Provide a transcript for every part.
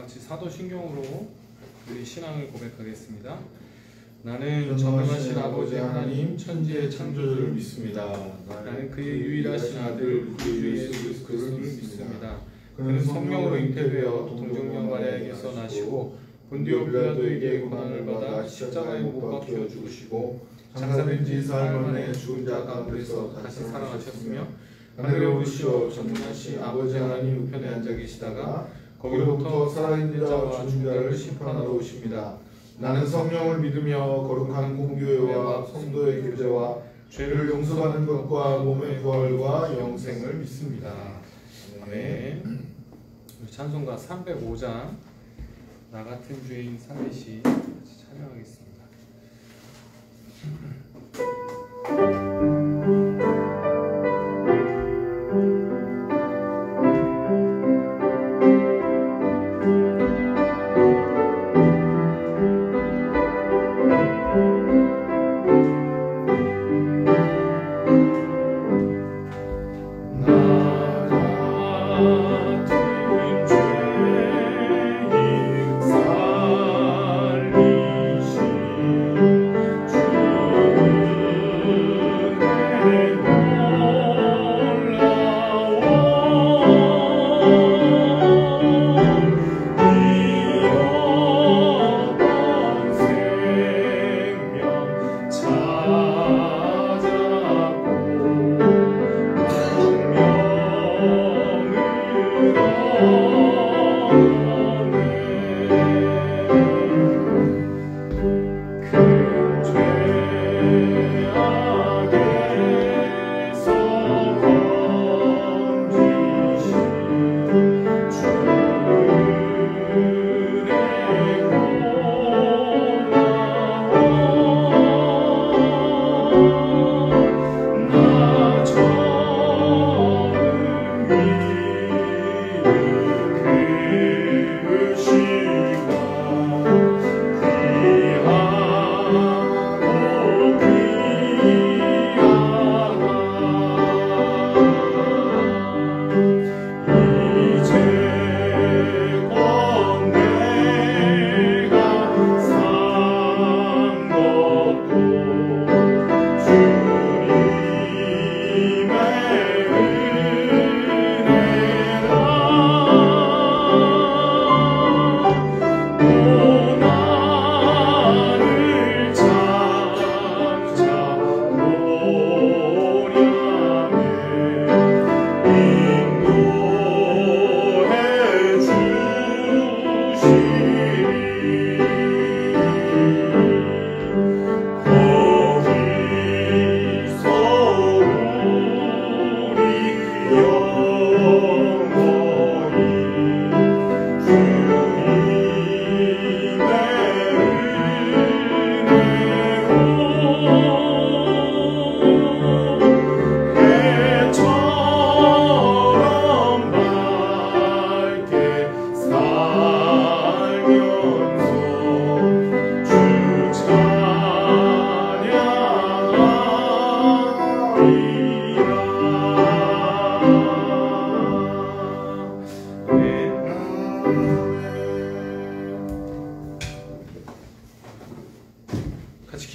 같이 사도신경으로 우리 신앙을 고백하겠습니다. 나는 전능하신 아버지 하나님 천지의 창조주를 믿습니다. 나는 그의 유일하신 아들 주 예수 그리스도를 믿습니다. 그는 성령으로 잉태되어 동정녀 마리아에게서 나시고 본디오 빌라도에게 고난을 받아 십자가에 못 박혀 죽으시고 장사된 지 사흘 만에 죽은 자 가운데서 다시 살아나셨으며 하늘에 오르시어 전능하신 아버지 하나님 우편에 앉아 계시다가 거기로부터 살아있는 자와 죽은 자를 심판하러 오십니다. 나는 성령을 믿으며 거룩한 공교회와 성도의 교제와 죄를 용서받는 것과 몸의 부활과 영생을 믿습니다. 아멘. 찬송가 305장 나 같은 죄인 상대시 같이 찬양하겠습니다.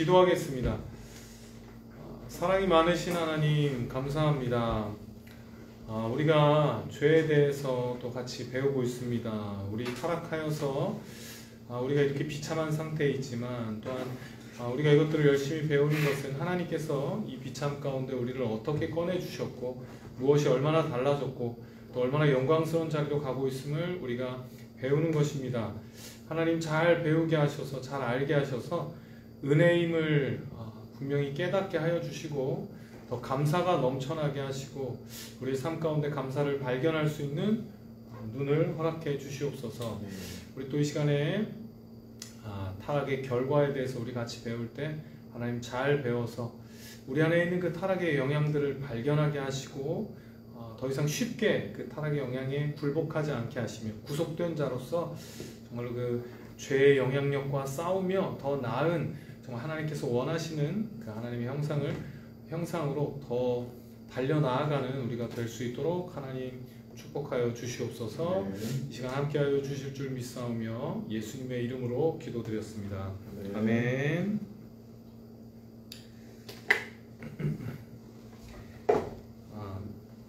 기도하겠습니다. 사랑이 많으신 하나님 감사합니다. 우리가 죄에 대해서 또 같이 배우고 있습니다. 우리 타락하여서 우리가 이렇게 비참한 상태에 있지만 또한 우리가 이것들을 열심히 배우는 것은 하나님께서 이 비참 가운데 우리를 어떻게 꺼내주셨고 무엇이 얼마나 달라졌고 또 얼마나 영광스러운 자리로 가고 있음을 우리가 배우는 것입니다. 하나님 잘 배우게 하셔서 잘 알게 하셔서 은혜임을 분명히 깨닫게 하여 주시고 더 감사가 넘쳐나게 하시고 우리의 삶 가운데 감사를 발견할 수 있는 눈을 허락해 주시옵소서. 우리 또 이 시간에 타락의 결과에 대해서 우리 같이 배울 때 하나님 잘 배워서 우리 안에 있는 그 타락의 영향들을 발견하게 하시고 더 이상 쉽게 그 타락의 영향에 굴복하지 않게 하시며 구속된 자로서 정말로 그 죄의 영향력과 싸우며 더 나은 정말 하나님께서 원하시는 그 하나님의 형상으로 더 달려나아가는 우리가 될 수 있도록 하나님 축복하여 주시옵소서. 이 시간 함께하여 주실 줄 믿사오며 예수님의 이름으로 기도드렸습니다. 아멘.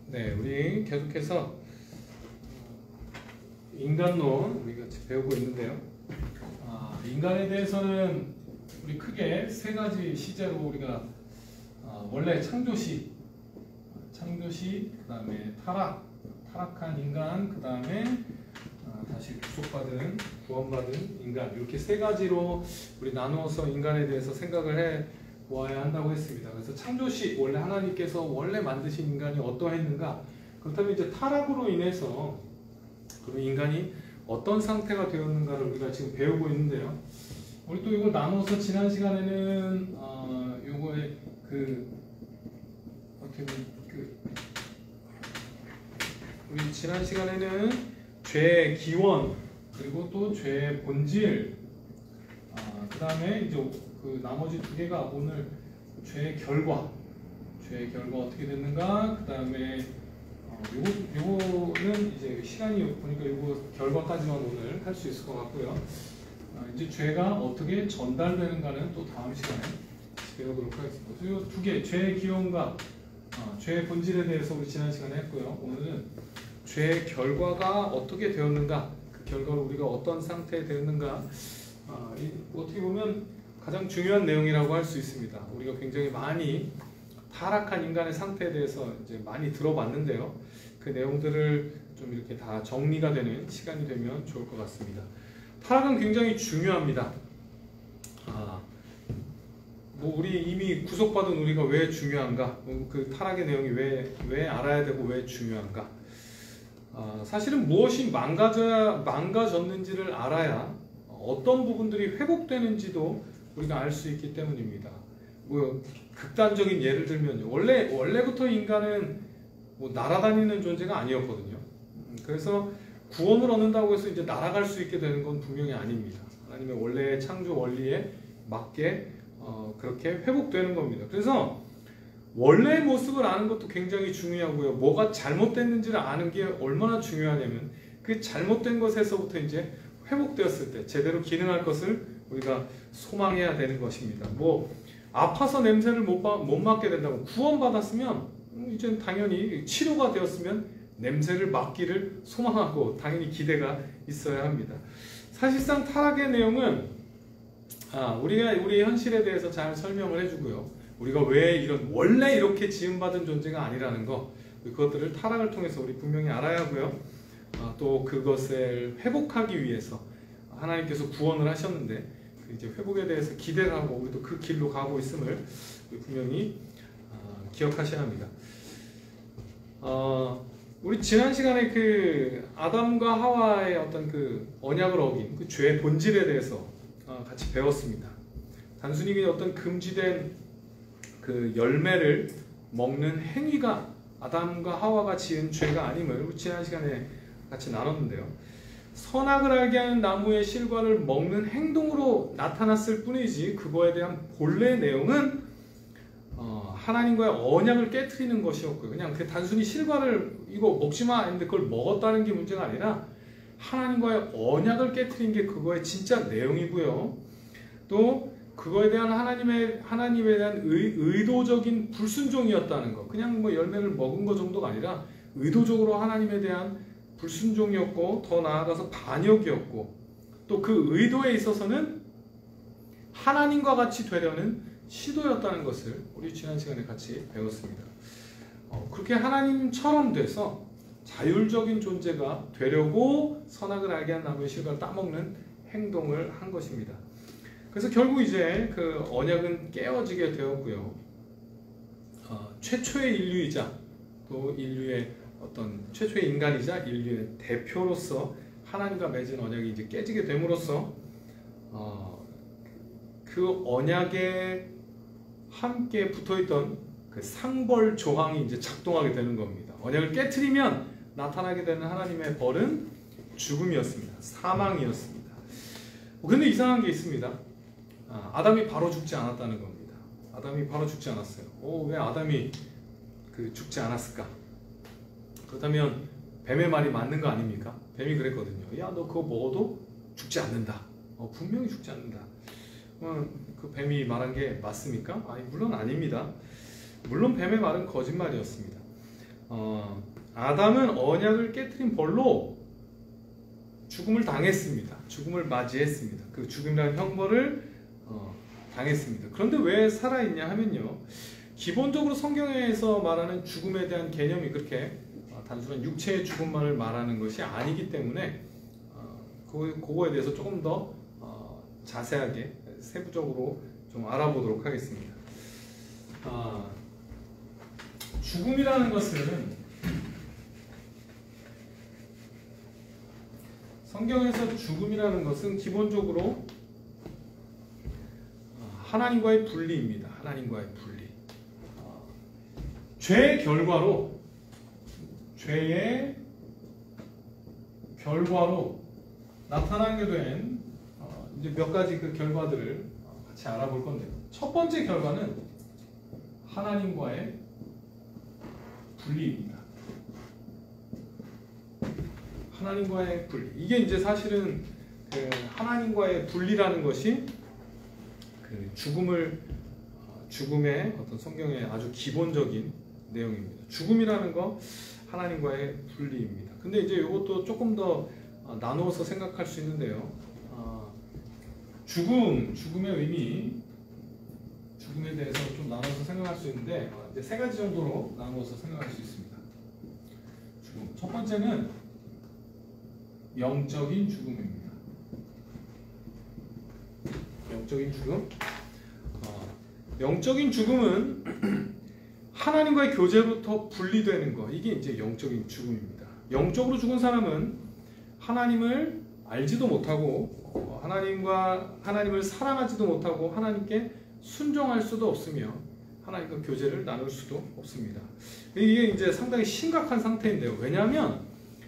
네, 우리 계속해서 인간론 우리 같이 배우고 있는데요. 인간에 대해서는 우리 크게 세 가지 시제로 우리가 원래 창조시, 그 다음에 타락한 인간, 그 다음에 다시 구원받은 인간, 이렇게 세 가지로 우리 나누어서 인간에 대해서 생각을 해 보아야 한다고 했습니다. 그래서 창조시, 원래 하나님께서 원래 만드신 인간이 어떠했는가, 그렇다면 이제 타락으로 인해서 그럼 인간이 어떤 상태가 되었는가를 우리가 지금 배우고 있는데요. 우리 또 이거 나눠서 지난 시간에는 요거의 어떻게 우리 지난 시간에는 죄의 기원, 그리고 또 죄의 본질, 그 다음에 이제 그 나머지 두 개가 오늘 죄의 결과 어떻게 됐는가, 그 다음에 요거는 이제 시간이 보니까 요거 결과까지만 오늘 할 수 있을 것 같고요. 이제 죄가 어떻게 전달되는가는 또 다음 시간에 배우도록 하겠습니다. 그래서 이 두 개, 죄의 기원과 죄의 본질에 대해서 우리 지난 시간에 했고요. 오늘은 죄의 결과가 어떻게 되었는가, 그 결과로 우리가 어떤 상태에 되었는가, 어떻게 보면 가장 중요한 내용이라고 할 수 있습니다. 우리가 굉장히 많이 타락한 인간의 상태에 대해서 이제 많이 들어봤는데요. 그 내용들을 좀 이렇게 다 정리가 되는 시간이 되면 좋을 것 같습니다. 타락은 굉장히 중요합니다. 우리 이미 구속받은 우리가 왜 중요한가? 그 타락의 내용이 왜 알아야 되고 왜 중요한가? 사실은 무엇이 망가졌는지를 알아야 어떤 부분들이 회복되는지도 우리가 알 수 있기 때문입니다. 극단적인 예를 들면 원래부터 인간은 날아다니는 존재가 아니었거든요. 그래서 구원을 얻는다고 해서 이제 날아갈 수 있게 되는 건 분명히 아닙니다. 하나님의 원래의 창조 원리에 맞게 그렇게 회복되는 겁니다. 그래서 원래의 모습을 아는 것도 굉장히 중요하고요. 뭐가 잘못됐는지를 아는 게 얼마나 중요하냐면 그 잘못된 것에서부터 이제 회복되었을 때 제대로 기능할 것을 우리가 소망해야 되는 것입니다. 아파서 냄새를 못 맡게 된다고 구원받았으면 이제 당연히 치료가 되었으면 냄새를 맡기를 소망하고 당연히 기대가 있어야 합니다. 사실상 타락의 내용은 우리 현실에 대해서 잘 설명을 해주고요. 우리가 왜 원래 이렇게 지음받은 존재가 아니라는 거, 그것들을 타락을 통해서 우리 분명히 알아야 하고요. 또 그것을 회복하기 위해서 하나님께서 구원을 하셨는데 이제 회복에 대해서 기대를 하고 우리도 그 길로 가고 있음을 분명히 기억하셔야 합니다. 우리 지난 시간에 그 아담과 하와의 어떤 그 언약을 어긴 그 죄의 본질에 대해서 같이 배웠습니다. 단순히 어떤 금지된 그 열매를 먹는 행위가 아담과 하와가 지은 죄가 아님을 우리 지난 시간에 같이 나눴는데요. 선악을 알게 하는 나무의 실과를 먹는 행동으로 나타났을 뿐이지 그거에 대한 본래 내용은 하나님과의 언약을 깨트리는 것이었고요. 그냥 그 단순히 실과를 이거 먹지마 했는데 그걸 먹었다는 게 문제가 아니라 하나님과의 언약을 깨트린 게 그거의 진짜 내용이고요. 또 그거에 대한 하나님에 대한 의도적인 불순종이었다는 거. 그냥 열매를 먹은 거 정도가 아니라 의도적으로 하나님에 대한 불순종이었고 더 나아가서 반역이었고 또 그 의도에 있어서는 하나님과 같이 되려는 시도였다는 것을 우리 지난 시간에 같이 배웠습니다. 그렇게 하나님처럼 돼서 자율적인 존재가 되려고 선악을 알게 한 나무의 실과를 따먹는 행동을 한 것입니다. 그래서 결국 이제 그 언약은 깨어지게 되었고요. 최초의 인류이자 또 인류의 어떤 최초의 인간이자 인류의 대표로서 하나님과 맺은 언약이 이제 깨지게 됨으로써 그 언약에 함께 붙어있던 그 상벌 조항이 이제 작동하게 되는 겁니다. 언약을 깨트리면 나타나게 되는 하나님의 벌은 죽음이었습니다. 사망이었습니다. 근데 이상한 게 있습니다. 아담이 바로 죽지 않았다는 겁니다. 아담이 바로 죽지 않았어요. 왜 아담이 죽지 않았을까? 그렇다면 뱀의 말이 맞는 거 아닙니까? 뱀이 그랬거든요. 야, 너 그거 먹어도 죽지 않는다. 분명히 죽지 않는다. 그 뱀이 말한 게 맞습니까? 아니, 물론 아닙니다. 물론 뱀의 말은 거짓말이었습니다. 아담은 언약을 깨트린 벌로 죽음을 당했습니다. 죽음을 맞이했습니다. 그 죽음이라는 형벌을 당했습니다. 그런데 왜 살아있냐 하면요, 기본적으로 성경에서 말하는 죽음에 대한 개념이 그렇게 단순한 육체의 죽음만을 말하는 것이 아니기 때문에 그거에 대해서 조금 더 자세하게 세부적으로 좀 알아보도록 하겠습니다. 죽음이라는 것은 성경에서 죽음이라는 것은 기본적으로 하나님과의 분리입니다. 하나님과의 분리. 죄의 결과로 나타나게 된 이제 몇 가지 그 결과들을 같이 알아볼 건데요. 첫 번째 결과는 하나님과의 분리입니다. 하나님과의 분리. 이게 이제 사실은 그 하나님과의 분리라는 것이 그 죽음의 어떤 성경의 아주 기본적인 내용입니다. 죽음이라는 거 하나님과의 분리입니다. 근데 이제 이것도 조금 더 나누어서 생각할 수 있는데요. 죽음의 의미, 죽음에 대해서 좀 나눠서 생각할 수 있는데 이제 세 가지 정도로 나누어서 생각할 수 있습니다. 죽음. 첫 번째는 영적인 죽음입니다. 영적인 죽음. 영적인 죽음은 하나님과의 교제로부터 분리되는 것. 이게 이제 영적인 죽음입니다. 영적으로 죽은 사람은 하나님을 알지도 못하고 하나님을 사랑하지도 못하고 하나님께 순종할 수도 없으며 하나님과 교제를 나눌 수도 없습니다. 이게 이제 상당히 심각한 상태인데요. 왜냐하면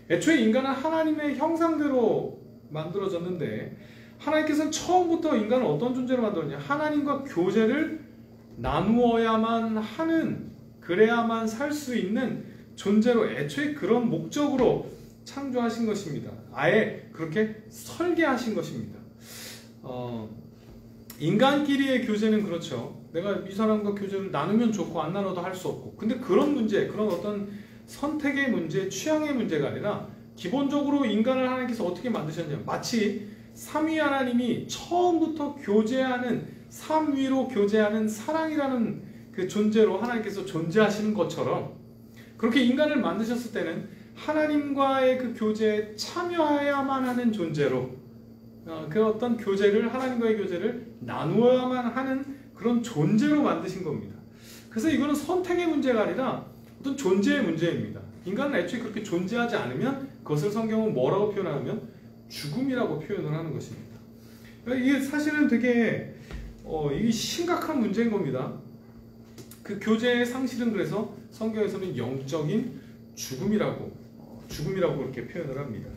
애초에 인간은 하나님의 형상대로 만들어졌는데 하나님께서는 처음부터 인간을 어떤 존재로 만들었냐? 하나님과 교제를 나누어야만 하는, 그래야만 살 수 있는 존재로 애초에 그런 목적으로 창조하신 것입니다. 아예 그렇게 설계하신 것입니다. 인간끼리의 교제는 그렇죠. 내가 이 사람과 교제를 나누면 좋고 안 나눠도 할 수 없고. 근데 그런 문제, 그런 어떤 선택의 문제, 취향의 문제가 아니라 기본적으로 인간을 하나님께서 어떻게 만드셨냐? 마치 삼위 하나님이 처음부터 교제하는, 삼위로 교제하는 사랑이라는 그 존재로 하나님께서 존재하시는 것처럼 그렇게 인간을 만드셨을 때는 하나님과의 그 교제에 참여해야만 하는 존재로 그 어떤 교제를, 하나님과의 교제를 나누어야만 하는 그런 존재로 만드신 겁니다. 그래서 이거는 선택의 문제가 아니라 어떤 존재의 문제입니다. 인간은 애초에 그렇게 존재하지 않으면 그것을 성경은 뭐라고 표현하면 죽음이라고 표현을 하는 것입니다. 이게 사실은 되게 이게 심각한 문제인 겁니다. 그 교제의 상실은 그래서 성경에서는 영적인 죽음이라고 그렇게 표현을 합니다.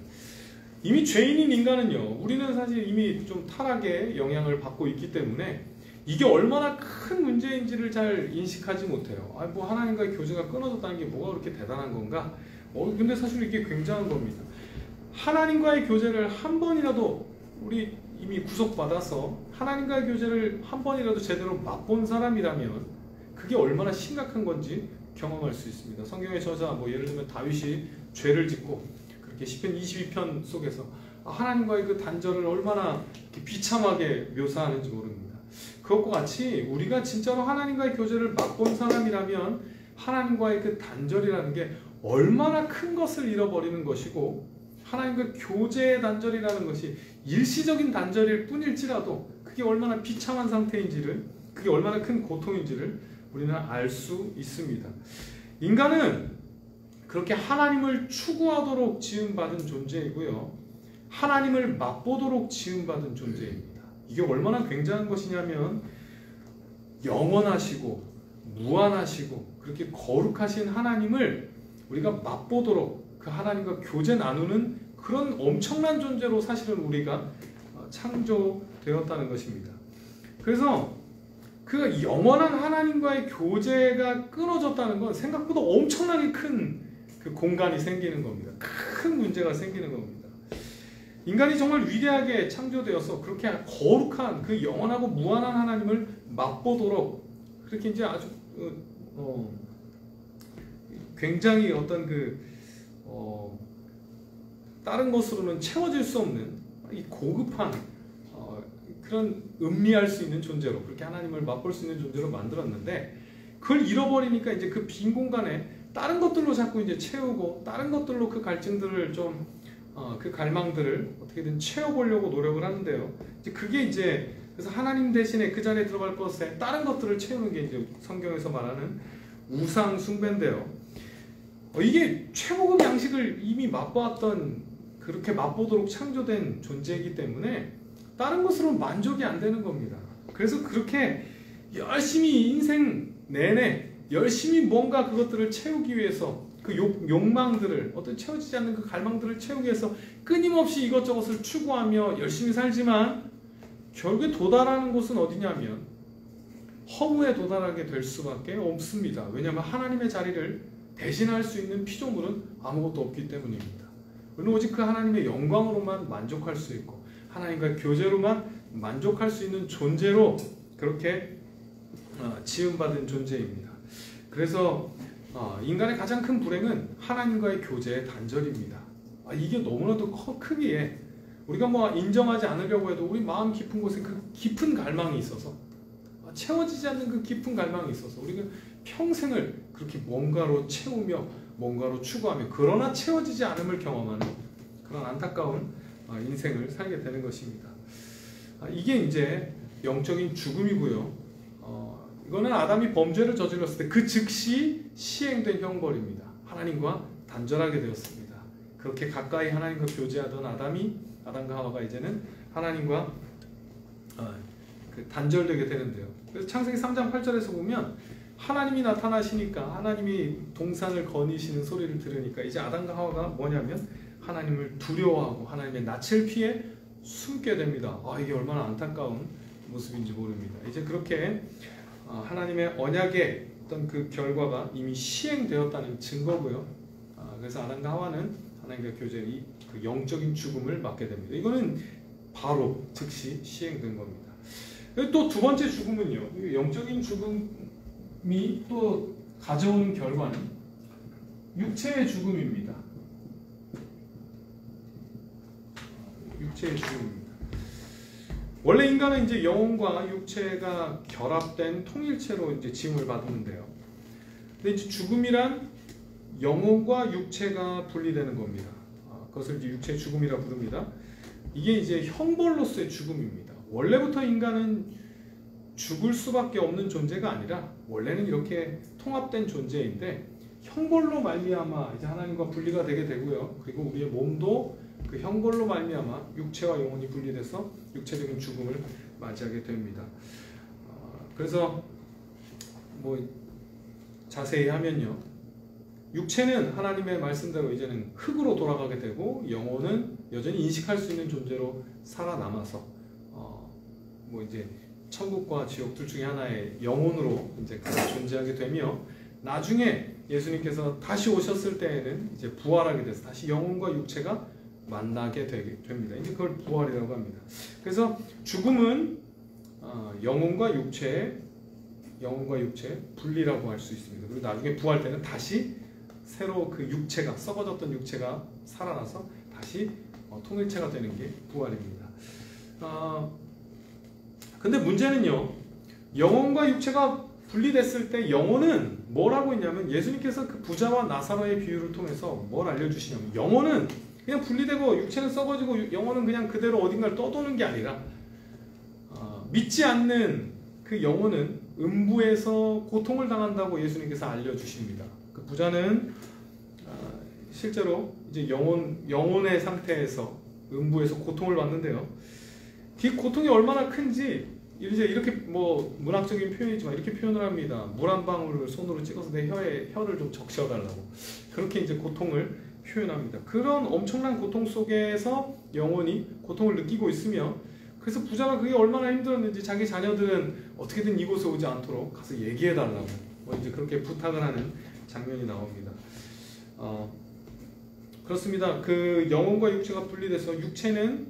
이미 죄인인 인간은요, 우리는 사실 이미 좀 타락의 영향을 받고 있기 때문에 이게 얼마나 큰 문제인지를 잘 인식하지 못해요. 뭐 하나님과의 교제가 끊어졌다는 게 뭐가 그렇게 대단한 건가? 근데 사실 이게 굉장한 겁니다. 하나님과의 교제를 한 번이라도 우리 이미 구속받아서 하나님과의 교제를 한 번이라도 제대로 맛본 사람이라면 그게 얼마나 심각한 건지 경험할 수 있습니다. 성경의 저자, 예를 들면 다윗이 죄를 짓고 그렇게 시편 22편 속에서 하나님과의 그 단절을 얼마나 비참하게 묘사하는지 모릅니다. 그것과 같이 우리가 진짜로 하나님과의 교제를 맛본 사람이라면 하나님과의 그 단절이라는 게 얼마나 큰 것을 잃어버리는 것이고, 하나님과 교제의 단절이라는 것이 일시적인 단절일 뿐일지라도 그게 얼마나 비참한 상태인지를, 그게 얼마나 큰 고통인지를 우리는 알 수 있습니다. 인간은 그렇게 하나님을 추구하도록 지음받은 존재이고요, 하나님을 맛보도록 지음받은 존재입니다. 이게 얼마나 굉장한 것이냐면 영원하시고 무한하시고 그렇게 거룩하신 하나님을 우리가 맛보도록 그 하나님과 교제 나누는 그런 엄청난 존재로 사실은 우리가 창조되었다는 것입니다. 그래서 그 영원한 하나님과의 교제가 끊어졌다는 건 생각보다 엄청나게 큰 그 그 공간이 생기는 겁니다. 큰 문제가 생기는 겁니다. 인간이 정말 위대하게 창조되어서 그렇게 거룩한 그 영원하고 무한한 하나님을 맛보도록 그렇게 이제 아주 굉장히 어떤 다른 것으로는 채워질 수 없는 이 고급한 그런 음미할 수 있는 존재로 그렇게 하나님을 맛볼 수 있는 존재로 만들었는데 그걸 잃어버리니까 이제 그 빈 공간에 다른 것들로 자꾸 이제 채우고 다른 것들로 그 갈증들을 좀 그 갈망들을 어떻게든 채워보려고 노력을 하는데요. 이제 그게 이제 그래서 하나님 대신에 그 자리에 들어갈 것에 다른 것들을 채우는 게 이제 성경에서 말하는 우상 숭배인데요. 이게 최고급 양식을 이미 맛보았던 그렇게 맛보도록 창조된 존재이기 때문에 다른 것으로 만족이 안 되는 겁니다. 그래서 그렇게 열심히 인생 내내 열심히 뭔가 그것들을 채우기 위해서 그 욕망들을 어떤 채워지지 않는 그 갈망들을 채우기 위해서 끊임없이 이것저것을 추구하며 열심히 살지만 결국에 도달하는 곳은 어디냐면 허무에 도달하게 될 수밖에 없습니다. 왜냐하면 하나님의 자리를 대신할 수 있는 피조물은 아무것도 없기 때문입니다. 우리는 오직 그 하나님의 영광으로만 만족할 수 있고 하나님과의 교제로만 만족할 수 있는 존재로 그렇게 지음받은 존재입니다. 그래서 인간의 가장 큰 불행은 하나님과의 교제의 단절입니다. 이게 너무나도 크기에 우리가 뭐 인정하지 않으려고 해도 우리 마음 깊은 곳에 그 깊은 갈망이 있어서 채워지지 않는 그 깊은 갈망이 있어서 우리가 평생을 그렇게 뭔가로 채우며 뭔가로 추구하며 그러나 채워지지 않음을 경험하는 그런 안타까운 인생을 살게 되는 것입니다. 이게 이제 영적인 죽음이고요. 이거는 아담이 범죄를 저질렀을 때 그 즉시 시행된 형벌입니다. 하나님과 단절하게 되었습니다. 그렇게 가까이 하나님과 교제하던 아담과 하와가 이제는 하나님과 단절되게 되는데요. 그래서 창세기 3장 8절에서 보면 하나님이 나타나시니까 하나님이 동산을 거니시는 소리를 들으니까 이제 아담과 하와가 뭐냐면 하나님을 두려워하고 하나님의 낯을 피해 숨게 됩니다. 이게 얼마나 안타까운 모습인지 모릅니다. 이제 그렇게 하나님의 언약의 어떤 그 결과가 이미 시행되었다는 증거고요. 그래서 아담과 하와는 하나님과 교제의 그 영적인 죽음을 맞게 됩니다. 이거는 바로 즉시 시행된 겁니다. 또 두 번째 죽음은요. 영적인 죽음이 또 가져오는 결과는 육체의 죽음입니다. 육체의 죽음입니다. 원래 인간은 이제 영혼과 육체가 결합된 통일체로 이제 지음을 받았는데요. 근데 이제 죽음이란 영혼과 육체가 분리되는 겁니다. 그것을 이제 육체의 죽음이라 부릅니다. 이게 이제 형벌로서의 죽음입니다. 원래부터 인간은 죽을 수밖에 없는 존재가 아니라 원래는 이렇게 통합된 존재인데 형벌로 말미암아 이제 하나님과 분리가 되게 되고요. 그리고 우리의 몸도 그 형벌로 말미암아 육체와 영혼이 분리돼서 육체적인 죽음을 맞이하게 됩니다. 그래서 뭐 자세히 하면요, 육체는 하나님의 말씀대로 이제는 흙으로 돌아가게 되고 영혼은 여전히 인식할 수 있는 존재로 살아남아서 뭐 이제 천국과 지옥 둘 중에 하나의 영혼으로 이제 존재하게 되며 나중에 예수님께서 다시 오셨을 때에는 이제 부활하게 돼서 다시 영혼과 육체가 만나게 되게 됩니다. 이제 그걸 부활이라고 합니다. 그래서 죽음은 영혼과 육체의 분리라고 할 수 있습니다. 그리고 나중에 부활 때는 다시 새로 그 육체가 썩어졌던 육체가 살아나서 다시 통일체가 되는 게 부활입니다. 근데 문제는요, 영혼과 육체가 분리됐을 때 영혼은 뭘 하고 있냐면 예수님께서 그 부자와 나사로의 비유를 통해서 뭘 알려주시냐면 영혼은 그냥 분리되고 육체는 썩어지고 영혼은 그냥 그대로 어딘가를 떠도는 게 아니라 믿지 않는 그 영혼은 음부에서 고통을 당한다고 예수님께서 알려주십니다. 그 부자는 실제로 이제 영혼의 상태에서 음부에서 고통을 받는데요. 그 고통이 얼마나 큰지 이제 이렇게 뭐 문학적인 표현이지만 이렇게 표현을 합니다. 물 한 방울을 손으로 찍어서 내 혀를 좀 적셔달라고 그렇게 이제 고통을 표현합니다. 그런 엄청난 고통 속에서 영혼이 고통을 느끼고 있으며 그래서 부자가 그게 얼마나 힘들었는지 자기 자녀들은 어떻게든 이곳에 오지 않도록 가서 얘기해달라고 이제 그렇게 부탁을 하는 장면이 나옵니다. 그렇습니다. 그 영혼과 육체가 분리돼서 육체는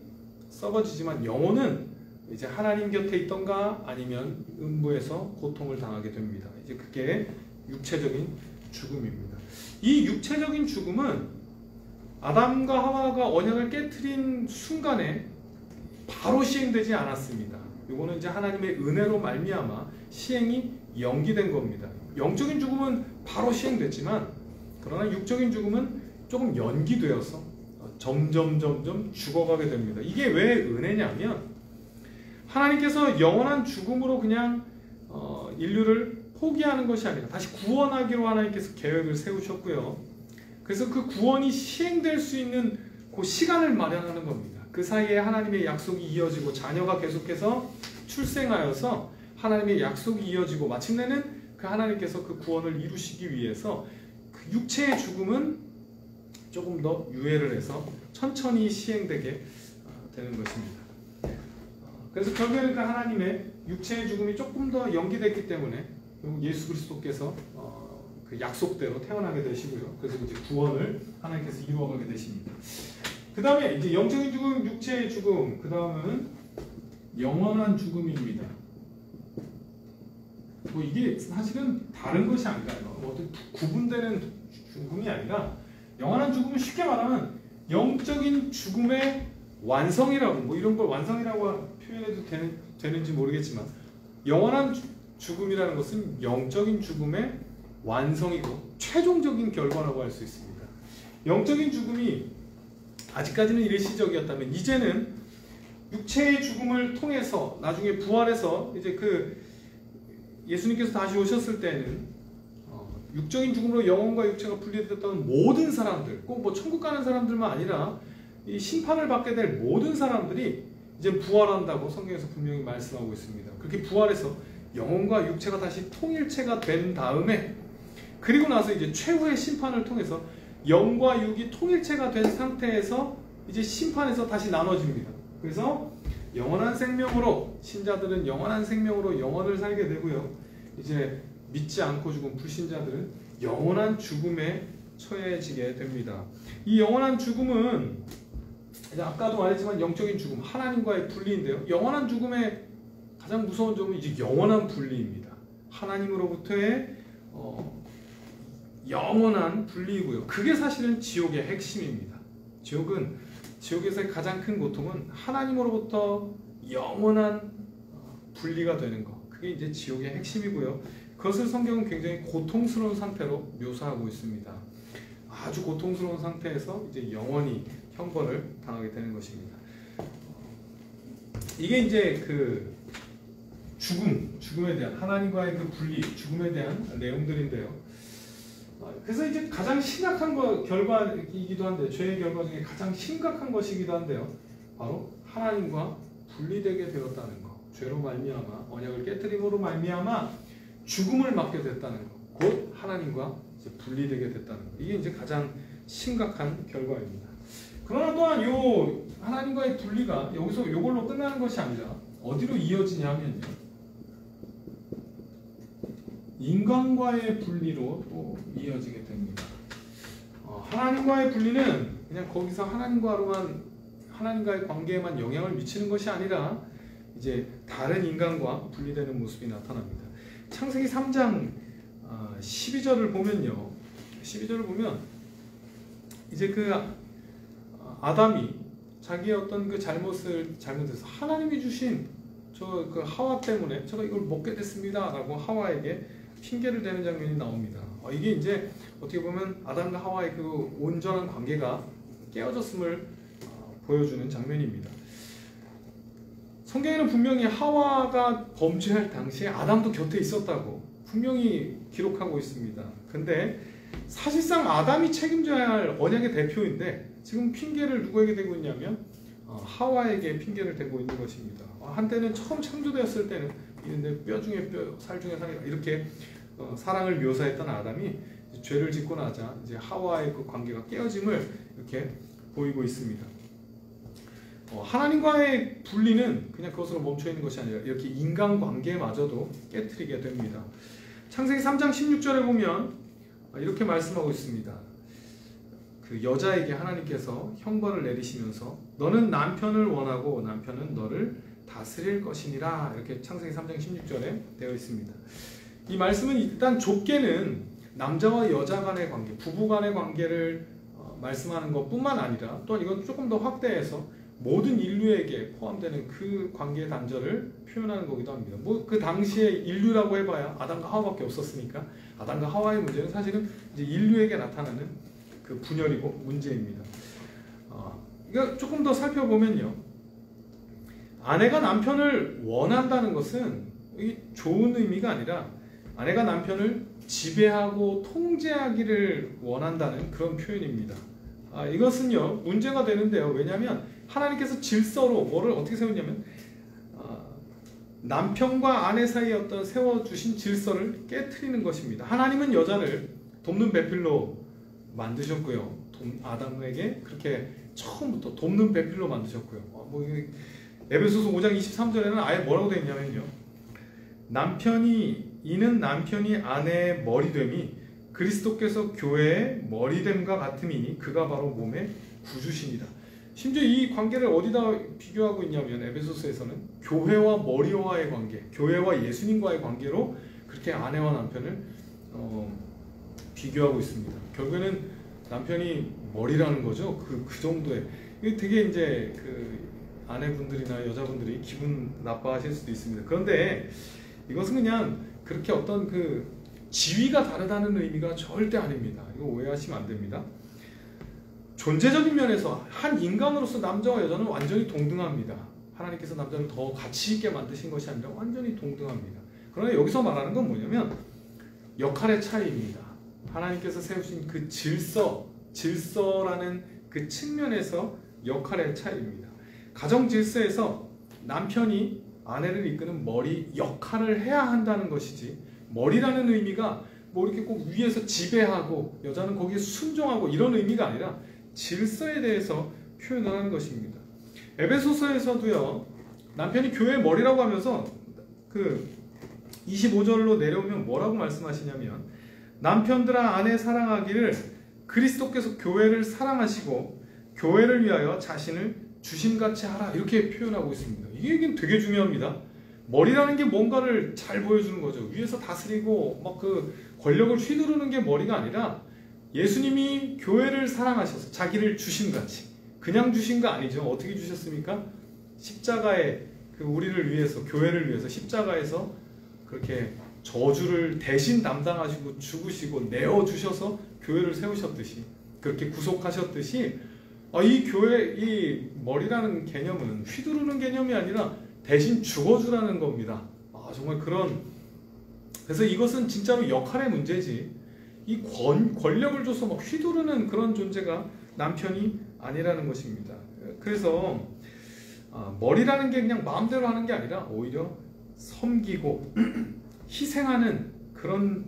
썩어지지만 영혼은 이제 하나님 곁에 있던가 아니면 음부에서 고통을 당하게 됩니다. 이제 그게 육체적인 죽음입니다. 이 육체적인 죽음은 아담과 하와가 언약을 깨트린 순간에 바로 시행되지 않았습니다. 이거는 이제 하나님의 은혜로 말미암아 시행이 연기된 겁니다. 영적인 죽음은 바로 시행됐지만 그러나 육적인 죽음은 조금 연기되어서 점점 죽어가게 됩니다. 이게 왜 은혜냐면 하나님께서 영원한 죽음으로 그냥 인류를 포기하는 것이 아니라 다시 구원하기로 하나님께서 계획을 세우셨고요. 그래서 그 구원이 시행될 수 있는 그 시간을 마련하는 겁니다. 그 사이에 하나님의 약속이 이어지고 자녀가 계속해서 출생하여서 하나님의 약속이 이어지고 마침내는 그 하나님께서 그 구원을 이루시기 위해서 그 육체의 죽음은 조금 더 유예를 해서 천천히 시행되게 되는 것입니다. 그래서 결국에는 그 하나님의 육체의 죽음이 조금 더 연기됐기 때문에 예수 그리스도께서 그 약속대로 태어나게 되시고요. 그래서 이제 구원을 하나님께서 이루어가게 되십니다. 그 다음에 이제 영적인 죽음, 육체의 죽음, 그 다음은 영원한 죽음입니다. 뭐 이게 사실은 다른 것이 아니라요. 어떤 구분되는 죽음이 아니라 영원한 죽음은 쉽게 말하면 영적인 죽음의 완성이라고 뭐 이런 걸 완성이라고 표현해도 되는지 모르겠지만 영원한 죽음이라는 것은 영적인 죽음의 완성이고 최종적인 결과라고 할 수 있습니다. 영적인 죽음이 아직까지는 일시적이었다면 이제는 육체의 죽음을 통해서 나중에 부활해서 이제 그 예수님께서 다시 오셨을 때는 육적인 죽음으로 영혼과 육체가 분리됐던 모든 사람들, 꼭 뭐 천국 가는 사람들만 아니라 이 심판을 받게 될 모든 사람들이 이제 부활한다고 성경에서 분명히 말씀하고 있습니다. 그렇게 부활해서 영혼과 육체가 다시 통일체가 된 다음에 그리고 나서 이제 최후의 심판을 통해서 영과 육이 통일체가 된 상태에서 이제 심판에서 다시 나눠집니다. 그래서 영원한 생명으로 신자들은 영원한 생명으로 영원을 살게 되고요. 이제 믿지 않고 죽은 불신자들은 영원한 죽음에 처해지게 됩니다. 이 영원한 죽음은 아까도 말했지만 영적인 죽음, 하나님과의 분리인데요. 영원한 죽음의 가장 무서운 점은 이제 영원한 분리입니다. 하나님으로부터의 영원한 분리이고요. 그게 사실은 지옥의 핵심입니다. 지옥에서의 가장 큰 고통은 하나님으로부터 영원한 분리가 되는 것. 그게 이제 지옥의 핵심이고요. 그것을 성경은 굉장히 고통스러운 상태로 묘사하고 있습니다. 아주 고통스러운 상태에서 이제 영원히 형벌을 당하게 되는 것입니다. 이게 이제 그 죽음에 대한 하나님과의 그 분리, 죽음에 대한 내용들인데요. 그래서 이제 가장 심각한 결과이기도 한데, 죄의 결과 중에 가장 심각한 것이기도 한데요. 바로 하나님과 분리되게 되었다는 것. 죄로 말미암아 언약을 깨트림으로 말미암아 죽음을 맞게 됐다는 것. 곧 하나님과 이제 분리되게 됐다는 것. 이게 이제 가장 심각한 결과입니다. 그러나 또한 요 하나님과의 분리가 여기서 이걸로 끝나는 것이 아니라 어디로 이어지냐 하면요. 인간과의 분리로 또 이어지게 됩니다. 하나님과의 분리는 그냥 거기서 하나님과의 관계에만 영향을 미치는 것이 아니라 이제 다른 인간과 분리되는 모습이 나타납니다. 창세기 3장 12절을 보면요. 12절을 보면 이제 그 아담이 자기의 어떤 그 잘못해서 하나님이 주신 그 하와 때문에 제가 이걸 먹게 됐습니다 라고 하와에게 핑계를 대는 장면이 나옵니다. 이게 이제 어떻게 보면 아담과 하와의 그 온전한 관계가 깨어졌음을 보여주는 장면입니다. 성경에는 분명히 하와가 범죄할 당시에 아담도 곁에 있었다고 분명히 기록하고 있습니다. 근데 사실상 아담이 책임져야 할 언약의 대표인데 지금 핑계를 누구에게 대고 있냐면 하와에게 핑계를 대고 있는 것입니다. 한때는 처음 창조되었을 때는 이런데 뼈 중에 뼈, 살 중에 살이다 이렇게 사랑을 묘사했던 아담이 죄를 짓고 나자 이제 하와의 그 관계가 깨어짐을 이렇게 보이고 있습니다. 하나님과의 분리는 그냥 그것으로 멈춰 있는 것이 아니라 이렇게 인간관계마저도 깨트리게 됩니다. 창세기 3장 16절에 보면 이렇게 말씀하고 있습니다. 그 여자에게 하나님께서 형벌을 내리시면서 너는 남편을 원하고 남편은 너를 다스릴 것이니라 이렇게 창세기 3장 16절에 되어 있습니다. 이 말씀은 일단 좁게는 남자와 여자 간의 관계, 부부 간의 관계를 말씀하는 것뿐만 아니라 또한 이건 조금 더 확대해서 모든 인류에게 포함되는 그 관계의 단절을 표현하는 거기도 합니다. 뭐 그 당시에 인류라고 해봐야 아담과 하와밖에 없었으니까 아담과 하와의 문제는 사실은 이제 인류에게 나타나는 그 분열이고 문제입니다. 그러니까 조금 더 살펴보면요, 아내가 남편을 원한다는 것은 이게 좋은 의미가 아니라 아내가 남편을 지배하고 통제하기를 원한다는 그런 표현입니다. 이것은요 문제가 되는데요. 왜냐하면 하나님께서 질서로 뭐를 어떻게 세웠냐면 남편과 아내 사이에 어떤 세워주신 질서를 깨트리는 것입니다. 하나님은 여자를 돕는 배필로 만드셨고요. 아담에게 그렇게 처음부터 돕는 배필로 만드셨고요. 에베소서 5장 23절에는 아예 뭐라고 되어 있냐면요, 이는 남편이 아내의 머리됨이 그리스도께서 교회의 머리됨과 같음이니 그가 바로 몸의 구주시니라. 심지어 이 관계를 어디다 비교하고 있냐면 에베소서에서는 교회와 머리와의 관계, 교회와 예수님과의 관계로 그렇게 아내와 남편을 비교하고 있습니다. 결국에는 남편이 머리라는 거죠. 그 정도의. 이게 되게 이제 그 아내분들이나 여자분들이 기분 나빠하실 수도 있습니다. 그런데 이것은 그냥 그렇게 어떤 그 지위가 다르다는 의미가 절대 아닙니다. 이거 오해하시면 안 됩니다. 존재적인 면에서 한 인간으로서 남자와 여자는 완전히 동등합니다. 하나님께서 남자를 더 가치 있게 만드신 것이 아니라 완전히 동등합니다. 그러나 여기서 말하는 건 뭐냐면 역할의 차이입니다. 하나님께서 세우신 그 질서라는 그 측면에서 역할의 차이입니다. 가정 질서에서 남편이 아내를 이끄는 머리 역할을 해야 한다는 것이지, 머리라는 의미가 뭐 이렇게 꼭 위에서 지배하고 여자는 거기에 순종하고 이런 의미가 아니라 질서에 대해서 표현을 하는 것입니다. 에베소서에서도요, 남편이 교회의 머리라고 하면서 그 25절로 내려오면 뭐라고 말씀하시냐면, 남편들아 아내 사랑하기를 그리스도께서 교회를 사랑하시고 교회를 위하여 자신을 주심같이 하라, 이렇게 표현하고 있습니다. 이게 되게 중요합니다. 머리라는 게 뭔가를 잘 보여주는 거죠. 위에서 다스리고 막 그 권력을 휘두르는 게 머리가 아니라 예수님이 교회를 사랑하셔서 자기를 주심같이, 그냥 주신 거 아니죠. 어떻게 주셨습니까? 십자가에 그 우리를 위해서, 교회를 위해서 십자가에서 그렇게 저주를 대신 담당하시고 죽으시고 내어주셔서 교회를 세우셨듯이, 그렇게 구속하셨듯이 이 교회, 이 머리라는 개념은 휘두르는 개념이 아니라 대신 죽어주라는 겁니다. 정말 그래서 이것은 진짜로 역할의 문제지, 이 권력을 줘서 막 휘두르는 그런 존재가 남편이 아니라는 것입니다. 그래서 머리라는 게 그냥 마음대로 하는 게 아니라 오히려 섬기고 희생하는 그런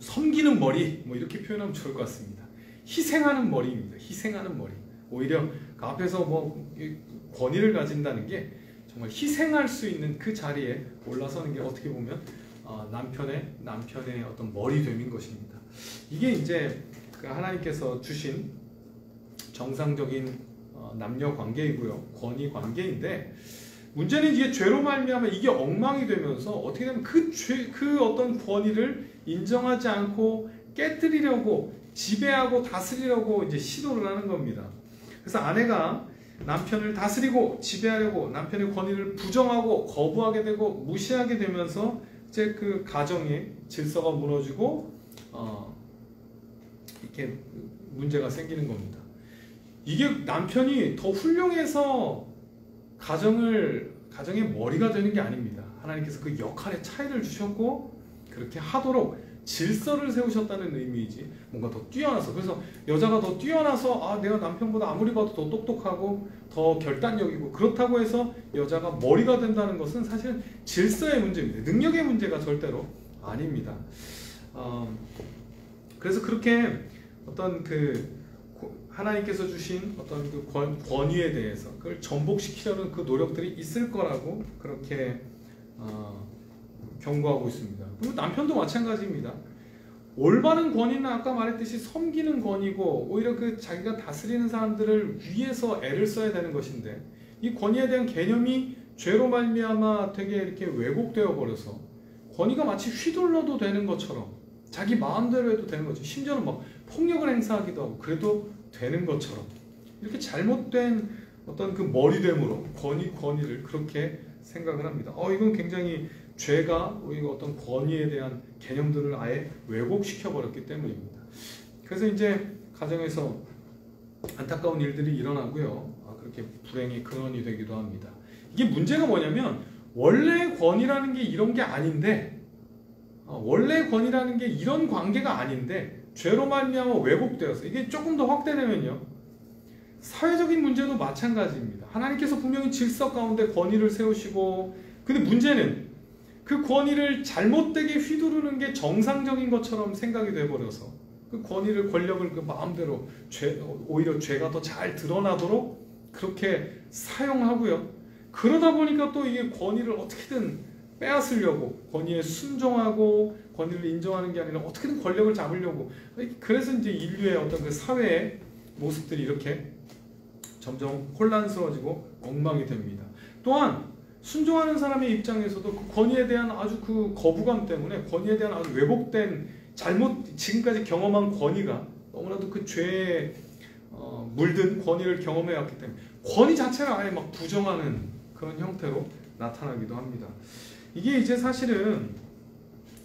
섬기는 머리, 이렇게 표현하면 좋을 것 같습니다. 희생하는 머리입니다. 희생하는 머리. 오히려 그 앞에서 권위를 가진다는 게 정말 희생할 수 있는 그 자리에 올라서는 게 어떻게 보면 남편의 어떤 머리됨인 것입니다. 이게 이제 그 하나님께서 주신 정상적인 남녀 관계이고요, 권위 관계인데, 문제는 이게 죄로 말미암아 이게 엉망이 되면서 어떻게 되면 그 어떤 권위를 인정하지 않고 깨뜨리려고, 지배하고 다스리려고 이제 시도를 하는 겁니다. 그래서 아내가 남편을 다스리고 지배하려고 남편의 권위를 부정하고 거부하게 되고 무시하게 되면서 이제 그 가정의 질서가 무너지고 이렇게 문제가 생기는 겁니다. 이게 남편이 더 훌륭해서 가정의 머리가 되는 게 아닙니다. 하나님께서 그 역할의 차이를 주셨고 그렇게 하도록 질서를 세우셨다는 의미이지, 뭔가 더 뛰어나서, 그래서 여자가 더 뛰어나서 내가 남편보다 아무리 봐도 더 똑똑하고 더 결단력이고 그렇다고 해서 여자가 머리가 된다는 것은 사실은 질서의 문제입니다. 능력의 문제가 절대로 아닙니다. 그래서 그렇게 어떤 그 하나님께서 주신 어떤 그 권위에 대해서 그걸 전복시키려는 그 노력들이 있을 거라고 그렇게 경고하고 있습니다. 그리고 남편도 마찬가지입니다. 올바른 권위는 아까 말했듯이 섬기는 권위고 오히려 그 자기가 다스리는 사람들을 위해서 애를 써야 되는 것인데 이 권위에 대한 개념이 죄로 말미암아 되게 이렇게 왜곡되어 버려서 권위가 마치 휘둘러도 되는 것처럼 자기 마음대로 해도 되는 거죠. 심지어는 막 폭력을 행사하기도 하고 그래도 되는 것처럼 이렇게 잘못된 어떤 그 머리됨으로 권위를 그렇게 생각을 합니다. 이건 굉장히 죄가 우리가 어떤 권위에 대한 개념들을 아예 왜곡시켜 버렸기 때문입니다. 그래서 이제 가정에서 안타까운 일들이 일어나고요. 그렇게 불행의 근원이 되기도 합니다. 이게 문제가 뭐냐면 원래 권위라는 게 이런 게 아닌데 원래 권위라는 게 이런 관계가 아닌데 죄로 말미암아 왜곡되어서 이게 조금 더 확대되면요. 사회적인 문제도 마찬가지입니다. 하나님께서 분명히 질서 가운데 권위를 세우시고 근데 문제는 그 권위를 잘못되게 휘두르는 게 정상적인 것처럼 생각이 돼버려서 그 권위를 권력을 그 마음대로 오히려 죄가 더 잘 드러나도록 그렇게 사용하고요. 그러다 보니까 또 이게 권위를 어떻게든 빼앗으려고 권위에 순종하고 권위를 인정하는 게 아니라 어떻게든 권력을 잡으려고 그래서 이제 인류의 어떤 그 사회의 모습들이 이렇게 점점 혼란스러워지고 엉망이 됩니다. 또한 순종하는 사람의 입장에서도 그 권위에 대한 아주 그 거부감 때문에 권위에 대한 아주 왜곡된 지금까지 경험한 권위가 너무나도 그 죄에 물든 권위를 경험해왔기 때문에 권위 자체를 아예 막 부정하는 그런 형태로 나타나기도 합니다. 이게 이제 사실은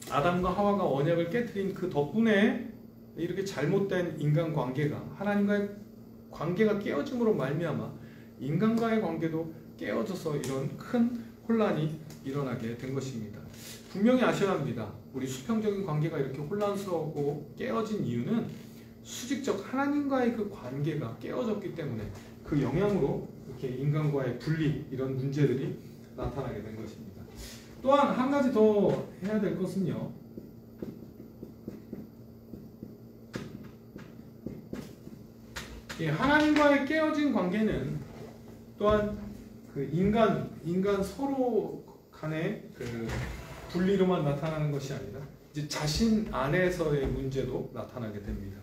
아담과 하와가 언약을 깨트린 그 덕분에 이렇게 잘못된 인간관계가 하나님과의 관계가 깨어짐으로 말미암아 인간과의 관계도 깨어져서 이런 큰 혼란이 일어나게 된 것입니다. 분명히 아셔야 합니다. 우리 수평적인 관계가 이렇게 혼란스러우고 깨어진 이유는 수직적 하나님과의 그 관계가 깨어졌기 때문에 그 영향으로 이렇게 인간과의 분리 이런 문제들이 나타나게 된 것입니다. 또한 한 가지 더 해야 될 것은요. 하나님과의 깨어진 관계는 또한 그 인간 서로 간의 그 분리로만 나타나는 것이 아니라 이제 자신 안에서의 문제도 나타나게 됩니다.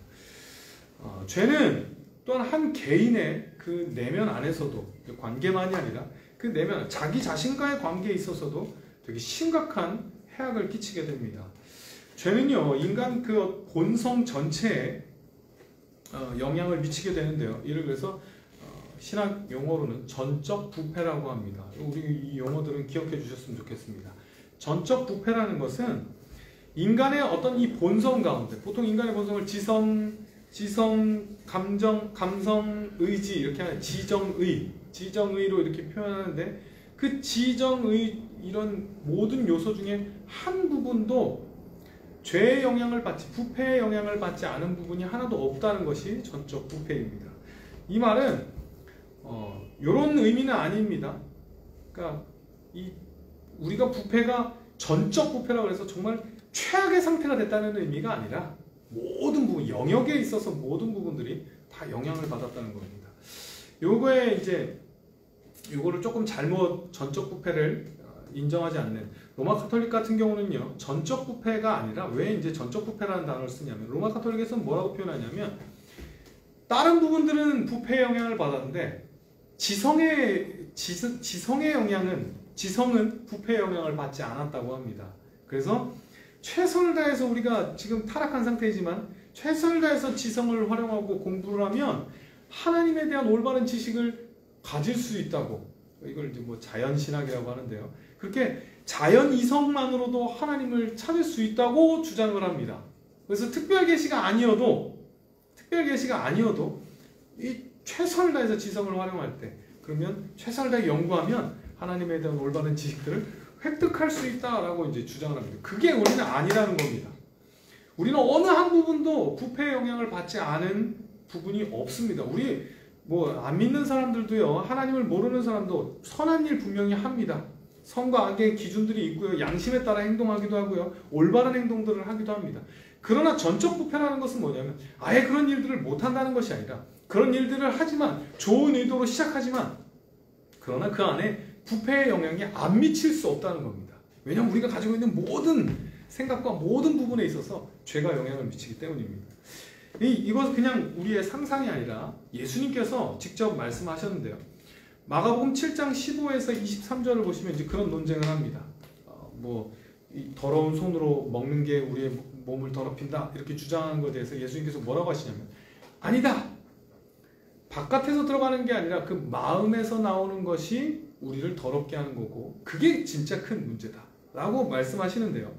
죄는 또한 한 개인의 그 내면 안에서도 관계만이 아니라 그 내면 자기 자신과의 관계에 있어서도 되게 심각한 해악을 끼치게 됩니다. 죄는요 인간 그 본성 전체에 영향을 미치게 되는데요. 이를 그래서 신학 용어로는 전적 부패라고 합니다. 우리 이 용어들은 기억해 주셨으면 좋겠습니다. 전적 부패라는 것은 인간의 어떤 이 본성 가운데 보통 인간의 본성을 지성, 감성, 의지 이렇게 하는 지정의로 이렇게 표현하는데 그 지정의 이런 모든 요소 중에 한 부분도 죄의 영향을 받지 부패의 영향을 받지 않은 부분이 하나도 없다는 것이 전적 부패입니다. 이 말은 이런 의미는 아닙니다. 그러니까 우리가 부패가 전적 부패라고 해서 정말 최악의 상태가 됐다는 의미가 아니라 모든 부분, 영역에 있어서 모든 부분들이 다 영향을 받았다는 겁니다. 요거를 조금 잘못 전적 부패를 인정하지 않는 로마 카톨릭 같은 경우는요, 전적 부패가 아니라 왜 이제 전적 부패라는 단어를 쓰냐면 로마 카톨릭에서는 뭐라고 표현하냐면 다른 부분들은 부패의 영향을 받았는데 지성은 부패의 영향을 받지 않았다고 합니다. 그래서 최선을 다해서 우리가 지금 타락한 상태이지만 최선을 다해서 지성을 활용하고 공부를 하면 하나님에 대한 올바른 지식을 가질 수 있다고, 이걸 이제 뭐 자연신학이라고 하는데요. 그렇게 자연 이성만으로도 하나님을 찾을 수 있다고 주장을 합니다. 그래서 특별 계시가 아니어도 이 최선을 다해서 지성을 활용할 때, 그러면 최선을 다해 연구하면 하나님에 대한 올바른 지식들을 획득할 수 있다라고 이제 주장을 합니다. 그게 우리는 아니라는 겁니다. 우리는 어느 한 부분도 부패의 영향을 받지 않은 부분이 없습니다. 우리 뭐 안 믿는 사람들도요, 하나님을 모르는 사람도 선한 일 분명히 합니다. 선과 악의 기준들이 있고요, 양심에 따라 행동하기도 하고요, 올바른 행동들을 하기도 합니다. 그러나 전적 부패라는 것은 뭐냐면 아예 그런 일들을 못한다는 것이 아니라 그런 일들을 하지만 좋은 의도로 시작하지만 그러나 그 안에 부패의 영향이 안 미칠 수 없다는 겁니다. 왜냐하면 우리가 가지고 있는 모든 생각과 모든 부분에 있어서 죄가 영향을 미치기 때문입니다. 이것은 그냥 우리의 상상이 아니라 예수님께서 직접 말씀하셨는데요. 마가복음 7장 15에서 23절을 보시면 이제 그런 논쟁을 합니다. 이 더러운 손으로 먹는 게 우리의 몸을 더럽힌다 이렇게 주장하는 것에 대해서 예수님께서 뭐라고 하시냐면 아니다. 바깥에서 들어가는 게 아니라 그 마음에서 나오는 것이 우리를 더럽게 하는 거고 그게 진짜 큰 문제다 라고 말씀하시는데요.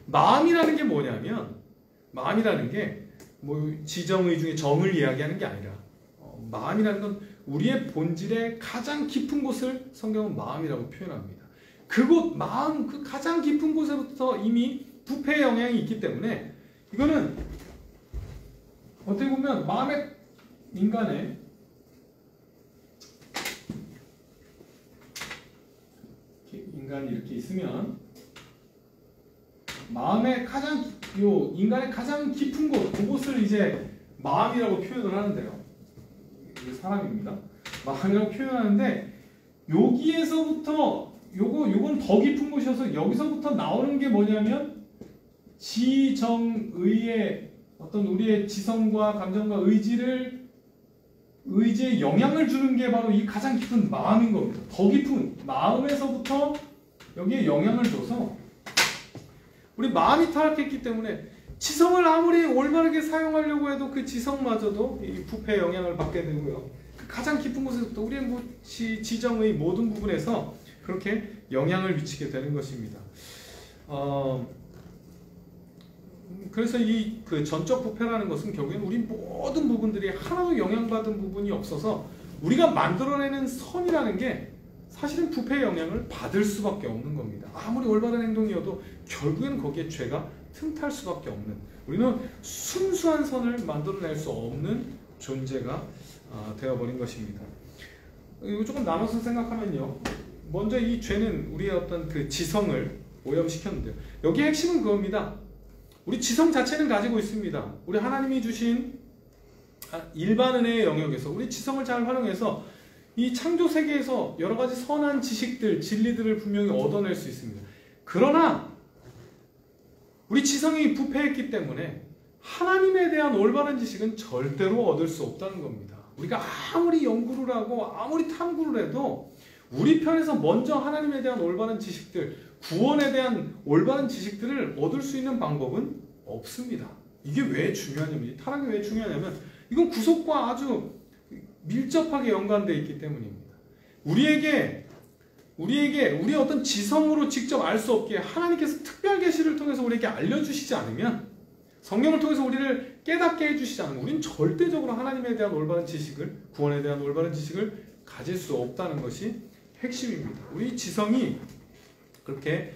마음이라는 게 뭐냐면 마음이라는 게 뭐 지정의 중에 정을 이야기하는 게 아니라 마음이라는 건 우리의 본질의 가장 깊은 곳을 성경은 마음이라고 표현합니다. 그곳 마음 그 가장 깊은 곳에부터 이미 부패의 영향이 있기 때문에 이거는 어떻게 보면 마음의 인간이 이렇게 있으면 마음의 인간의 가장 깊은 곳 그곳을 이제 마음이라고 표현을 하는데요. 이게 사람입니다. 마음이라고 표현하는데 여기에서부터 요건 더 깊은 곳이어서 여기서부터 나오는 게 뭐냐면 지정의의 어떤 우리의 지성과 감정과 의지에 영향을 주는 게 바로 이 가장 깊은 마음인 겁니다. 더 깊은 마음에서부터 여기에 영향을 줘서 우리 마음이 타락했기 때문에 지성을 아무리 올바르게 사용하려고 해도 그 지성마저도 이 부패의 영향을 받게 되고요. 그 가장 깊은 곳에서부터 우리의 지정의 모든 부분에서 그렇게 영향을 미치게 되는 것입니다. 그래서 그 전적 부패라는 것은 결국엔 우리 모든 부분들이 하나도 영향받은 부분이 없어서 우리가 만들어내는 선이라는 게 사실은 부패의 영향을 받을 수밖에 없는 겁니다. 아무리 올바른 행동이어도 결국엔 거기에 죄가 틈탈 수밖에 없는 우리는 순수한 선을 만들어낼 수 없는 존재가 되어버린 것입니다. 이거 조금 나눠서 생각하면요. 먼저 이 죄는 우리의 어떤 그 지성을 오염시켰는데요. 여기의 핵심은 그겁니다. 우리 지성 자체는 가지고 있습니다. 우리 하나님이 주신 일반 은혜의 영역에서 우리 지성을 잘 활용해서 이 창조 세계에서 여러 가지 선한 지식들, 진리들을 분명히 얻어낼 수 있습니다. 그러나 우리 지성이 부패했기 때문에 하나님에 대한 올바른 지식은 절대로 얻을 수 없다는 겁니다. 우리가 아무리 연구를 하고 아무리 탐구를 해도 우리 편에서 먼저 하나님에 대한 올바른 지식들, 구원에 대한 올바른 지식들을 얻을 수 있는 방법은 없습니다. 이게 왜 중요하냐면, 타락이 왜 중요하냐면 이건 구속과 아주 밀접하게 연관되어 있기 때문입니다. 우리의 어떤 지성으로 직접 알 수 없게 하나님께서 특별 계시를 통해서 우리에게 알려주시지 않으면, 성령을 통해서 우리를 깨닫게 해주시지 않으면 우리는 절대적으로 하나님에 대한 올바른 지식을, 구원에 대한 올바른 지식을 가질 수 없다는 것이 핵심입니다. 우리 지성이 그렇게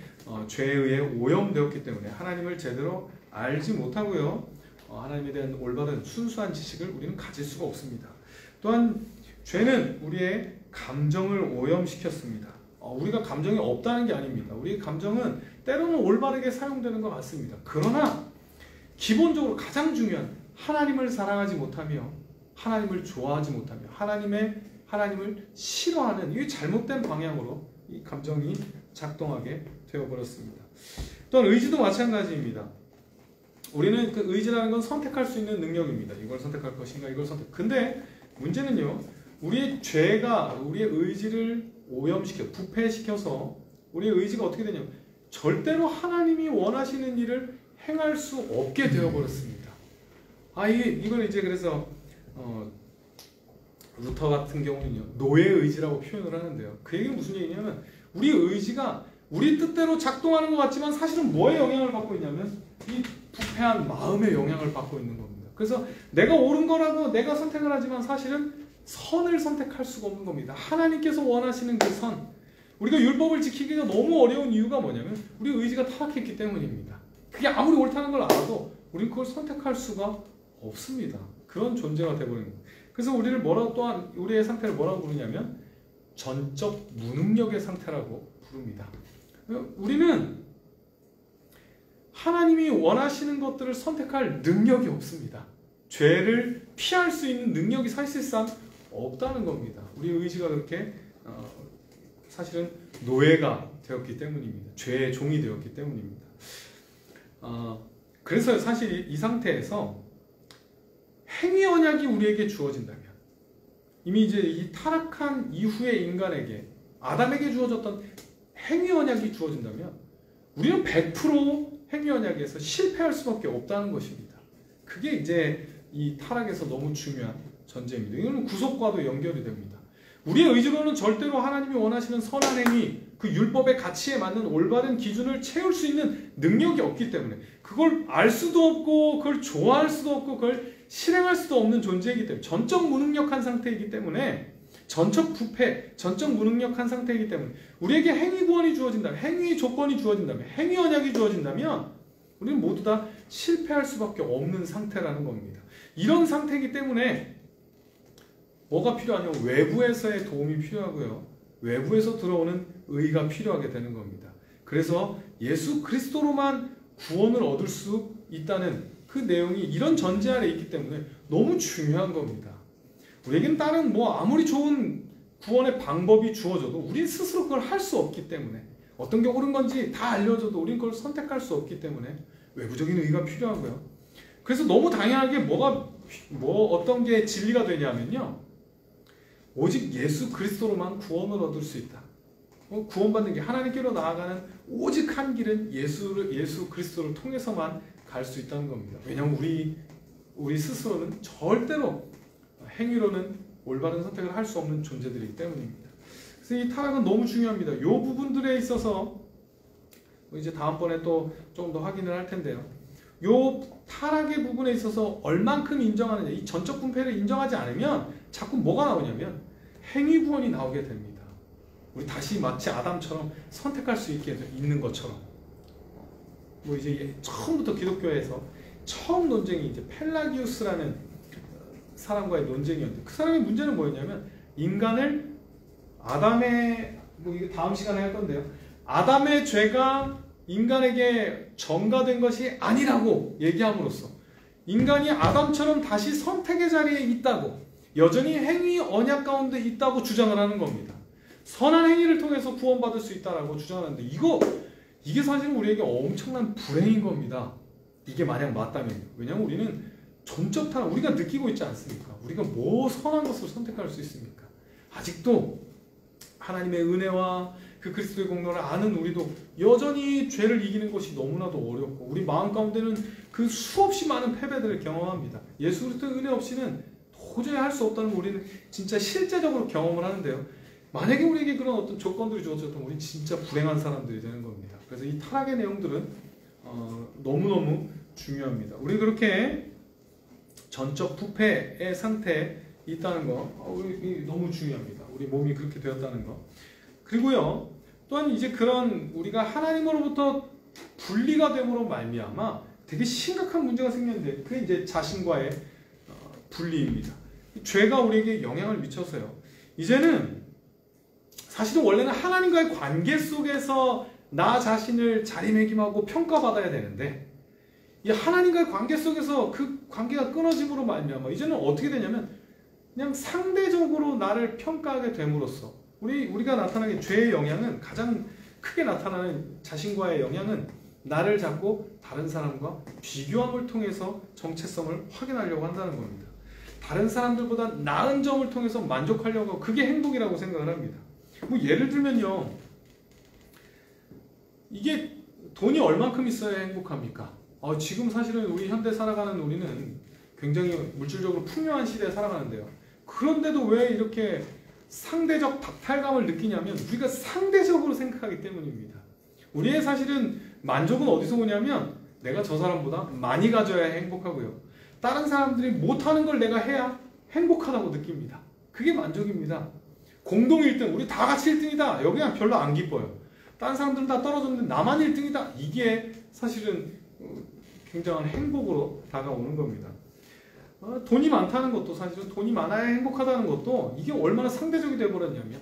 죄에 의해 오염되었기 때문에 하나님을 제대로 알지 못하고요, 하나님에 대한 올바른 순수한 지식을 우리는 가질 수가 없습니다. 또한 죄는 우리의 감정을 오염시켰습니다. 우리가 감정이 없다는 게 아닙니다. 우리의 감정은 때로는 올바르게 사용되는 것 같습니다. 그러나 기본적으로 가장 중요한 하나님을 사랑하지 못하며 하나님을 좋아하지 못하며 하나님을 싫어하는 이 잘못된 방향으로 이 감정이 작동하게 되어버렸습니다. 또한 의지도 마찬가지입니다. 우리는 그 의지라는 건 선택할 수 있는 능력입니다. 이걸 선택할 것인가 이걸 근데 문제는요, 우리의 죄가 우리의 의지를 오염시켜 부패시켜서 우리의 의지가 어떻게 되냐면 절대로 하나님이 원하시는 일을 행할 수 없게 되어버렸습니다. 이걸 이제 그래서 루터 같은 경우는요, 노예 의지라고 표현을 하는데요. 그 얘기는 무슨 얘기냐면 우리 의지가 우리 뜻대로 작동하는 것 같지만 사실은 뭐에 영향을 받고 있냐면 이 부패한 마음의 영향을 받고 있는 겁니다. 그래서 내가 옳은 거라고 내가 선택을 하지만 사실은 선을 선택할 수가 없는 겁니다. 하나님께서 원하시는 그 선, 우리가 율법을 지키기가 너무 어려운 이유가 뭐냐면 우리 의지가 타락했기 때문입니다. 그게 아무리 옳다는 걸 알아도 우리는 그걸 선택할 수가 없습니다. 그런 존재가 되어버리는 겁니다. 그래서 또한 우리의 상태를 뭐라고 부르냐면 전적 무능력의 상태라고 부릅니다. 우리는 하나님이 원하시는 것들을 선택할 능력이 없습니다. 죄를 피할 수 있는 능력이 사실상 없다는 겁니다. 우리 의지가 그렇게 사실은 노예가 되었기 때문입니다. 죄의 종이 되었기 때문입니다. 그래서 사실 이 상태에서 행위 언약이 우리에게 주어진다면, 이미 이제 이 타락한 이후의 인간에게, 아담에게 주어졌던 행위 언약이 주어진다면 우리는 100% 행위 언약에서 실패할 수밖에 없다는 것입니다. 그게 이제 이 타락에서 너무 중요한 전제입니다. 이거는 구속과도 연결이 됩니다. 우리의 의지로는 절대로 하나님이 원하시는 선한 행위, 그 율법의 가치에 맞는 올바른 기준을 채울 수 있는 능력이 없기 때문에, 그걸 알 수도 없고 그걸 좋아할 수도 없고 그걸 실행할 수도 없는 존재이기 때문에, 전적 무능력한 상태이기 때문에, 전적 부패, 전적 무능력한 상태이기 때문에 우리에게 행위 구원이 주어진다면, 행위 조건이 주어진다면, 행위 언약이 주어진다면 우리는 모두 다 실패할 수밖에 없는 상태라는 겁니다. 이런 상태이기 때문에 뭐가 필요하냐면 외부에서의 도움이 필요하고요, 외부에서 들어오는 의가 필요하게 되는 겁니다. 그래서 예수 그리스도로만 구원을 얻을 수 있다는 그 내용이 이런 전제 아래 있기 때문에 너무 중요한 겁니다. 우리에겐 다른 아무리 좋은 구원의 방법이 주어져도 우리 스스로 그걸 할 수 없기 때문에, 어떤 게 옳은 건지 다 알려줘도 우리는 그걸 선택할 수 없기 때문에 외부적인 의가 필요하고요. 그래서 너무 당연하게 어떤 게 진리가 되냐면요, 오직 예수 그리스도로만 구원을 얻을 수 있다. 구원받는 게, 하나님께로 나아가는 오직 한 길은 예수 그리스도를 통해서만 갈 수 있다는 겁니다. 왜냐하면 우리 스스로는 절대로 행위로는 올바른 선택을 할 수 없는 존재들이기 때문입니다. 그래서 이 타락은 너무 중요합니다. 이 부분들에 있어서 이제 다음번에 또 조금 더 확인을 할 텐데요. 이 타락의 부분에 있어서 얼만큼 인정하느냐, 이 전적 분패를 인정하지 않으면 자꾸 뭐가 나오냐면 행위 구원이 나오게 됩니다. 우리 다시 마치 아담처럼 선택할 수 있는 것처럼. 이제 처음부터 기독교에서 처음 논쟁이 이제 펠라기우스라는 사람과의 논쟁이었는데, 그 사람의 문제는 뭐였냐면, 인간을 아담의, 이거 다음 시간에 할 건데요, 아담의 죄가 인간에게 전가된 것이 아니라고 얘기함으로써 인간이 아담처럼 다시 선택의 자리에 있다고, 여전히 행위 언약 가운데 있다고 주장을 하는 겁니다. 선한 행위를 통해서 구원받을 수 있다라고 주장하는데, 이게 사실은 우리에게 엄청난 불행인 겁니다. 이게 만약 맞다면요. 왜냐하면 우리는 전적 타락, 우리가 느끼고 있지 않습니까? 우리가 뭐 선한 것을 선택할 수 있습니까? 아직도 하나님의 은혜와 그 그리스도의 공로를 아는 우리도 여전히 죄를 이기는 것이 너무나도 어렵고, 우리 마음 가운데는 그 수없이 많은 패배들을 경험합니다. 예수 그리스도의 은혜 없이는 도저히 할 수 없다는 걸 우리는 진짜 실제적으로 경험을 하는데요, 만약에 우리에게 그런 어떤 조건들이 주어졌다면 우리는 진짜 불행한 사람들이 되는 겁니다. 그래서 이 타락의 내용들은 너무너무 중요합니다. 우리 그렇게 전적 부패의 상태에 있다는 거, 너무 중요합니다. 우리 몸이 그렇게 되었다는 거. 그리고요, 또한 이제 그런 우리가 하나님으로부터 분리가 됨으로 말미암아 되게 심각한 문제가 생겼는데, 그게 이제 자신과의 분리입니다. 죄가 우리에게 영향을 미쳐서요, 이제는 사실은 원래는 하나님과의 관계 속에서 나 자신을 자리매김하고 평가받아야 되는데, 이 하나님과의 관계 속에서 그 관계가 끊어짐으로 말미암아 이제는 어떻게 되냐면, 그냥 상대적으로 나를 평가하게 됨으로써 우리가 나타나는 죄의 영향은, 가장 크게 나타나는 자신과의 영향은 나를 자꾸 다른 사람과 비교함을 통해서 정체성을 확인하려고 한다는 겁니다. 다른 사람들보다 나은 점을 통해서 만족하려고 하고, 그게 행복이라고 생각을 합니다. 예를 들면요, 이게 돈이 얼만큼 있어야 행복합니까? 지금 사실은 우리 현대 살아가는 우리는 굉장히 물질적으로 풍요한 시대에 살아가는데요, 그런데도 왜 이렇게 상대적 박탈감을 느끼냐면, 우리가 상대적으로 생각하기 때문입니다. 우리의 사실은 만족은 어디서 오냐면, 내가 저 사람보다 많이 가져야 행복하고요, 다른 사람들이 못하는 걸 내가 해야 행복하다고 느낍니다. 그게 만족입니다. 공동 1등, 우리 다 같이 1등이다, 여기는 별로 안 기뻐요. 다른 사람들은 다 떨어졌는데 나만 1등이다, 이게 사실은 굉장한 행복으로 다가오는 겁니다. 돈이 많다는 것도, 사실은 돈이 많아야 행복하다는 것도, 이게 얼마나 상대적이 되어버렸냐면,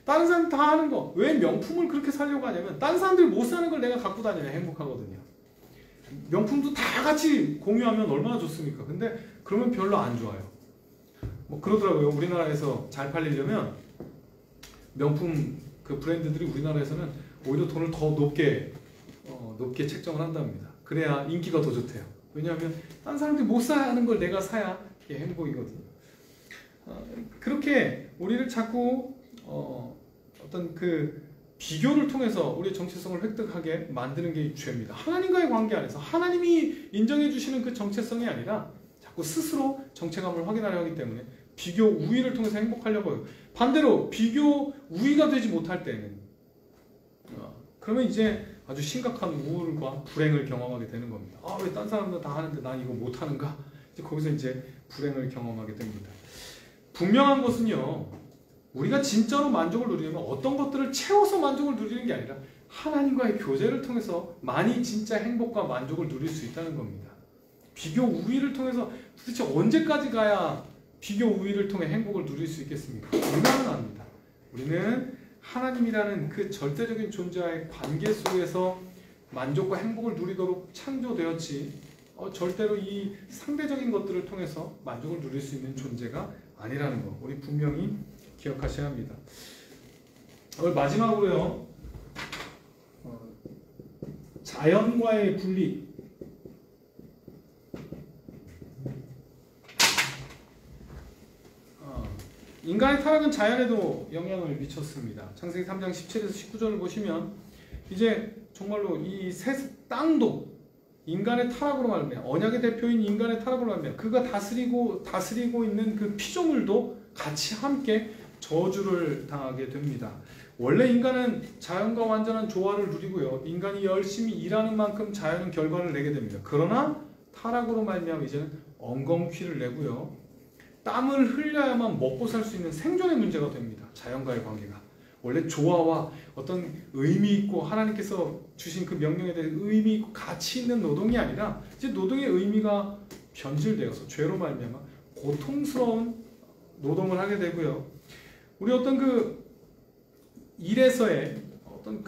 다른 사람 다 하는 거, 왜 명품을 그렇게 사려고 하냐면, 다른 사람들이 못 사는 걸 내가 갖고 다녀야 행복하거든요. 명품도 다 같이 공유하면 얼마나 좋습니까? 근데 그러면 별로 안 좋아요. 그러더라고요. 우리나라에서 잘 팔리려면 명품 그 브랜드들이 우리나라에서는 오히려 돈을 더 높게 책정을 한답니다. 그래야 인기가 더 좋대요. 왜냐하면 딴 사람들이 못 사야 하는 걸 내가 사야 이게 행복이거든요. 그렇게 우리를 자꾸 어떤 그 비교를 통해서 우리의 정체성을 획득하게 만드는 게 죄입니다. 하나님과의 관계 안에서 하나님이 인정해 주시는 그 정체성이 아니라 자꾸 스스로 정체감을 확인하려 하기 때문에 비교 우위를 통해서 행복하려고 해요. 반대로 비교 우위가 되지 못할 때는 그러면 이제 아주 심각한 우울과 불행을 경험하게 되는 겁니다. 왜 딴 사람들 다 하는데 난 이거 못하는가? 이제 거기서 이제 불행을 경험하게 됩니다. 분명한 것은요, 우리가 진짜로 만족을 누리려면 어떤 것들을 채워서 만족을 누리는 게 아니라 하나님과의 교제를 통해서 많이 진짜 행복과 만족을 누릴 수 있다는 겁니다. 비교 우위를 통해서 도대체 언제까지 가야 비교 우위를 통해 행복을 누릴 수 있겠습니까? 불가능은 합니다. 우리는 하나님이라는 그 절대적인 존재와의 관계 속에서 만족과 행복을 누리도록 창조되었지 절대로 이 상대적인 것들을 통해서 만족을 누릴 수 있는 존재가 아니라는 거 우리 분명히 기억하셔야 합니다. 오늘 마지막으로요, 자연과의 분리. 인간의 타락은 자연에도 영향을 미쳤습니다. 창세기 3장 17에서 19절을 보시면 이제 정말로 이 땅도 인간의 타락으로 말미암아 언약의 대표인 인간의 타락으로 말미암아 그가 다스리고 있는 그 피조물도 같이 함께 저주를 당하게 됩니다. 원래 인간은 자연과 완전한 조화를 누리고요. 인간이 열심히 일하는 만큼 자연은 결과를 내게 됩니다. 그러나 타락으로 말미암아 이제는 엉겅퀴를 내고요. 땀을 흘려야만 먹고 살 수 있는 생존의 문제가 됩니다. 자연과의 관계가. 원래 조화와 어떤 의미 있고 하나님께서 주신 그 명령에 대해 의미 있고 가치 있는 노동이 아니라 이제 노동의 의미가 변질되어서 죄로 말미암아 고통스러운 노동을 하게 되고요. 우리 어떤 그 일에서의 어떤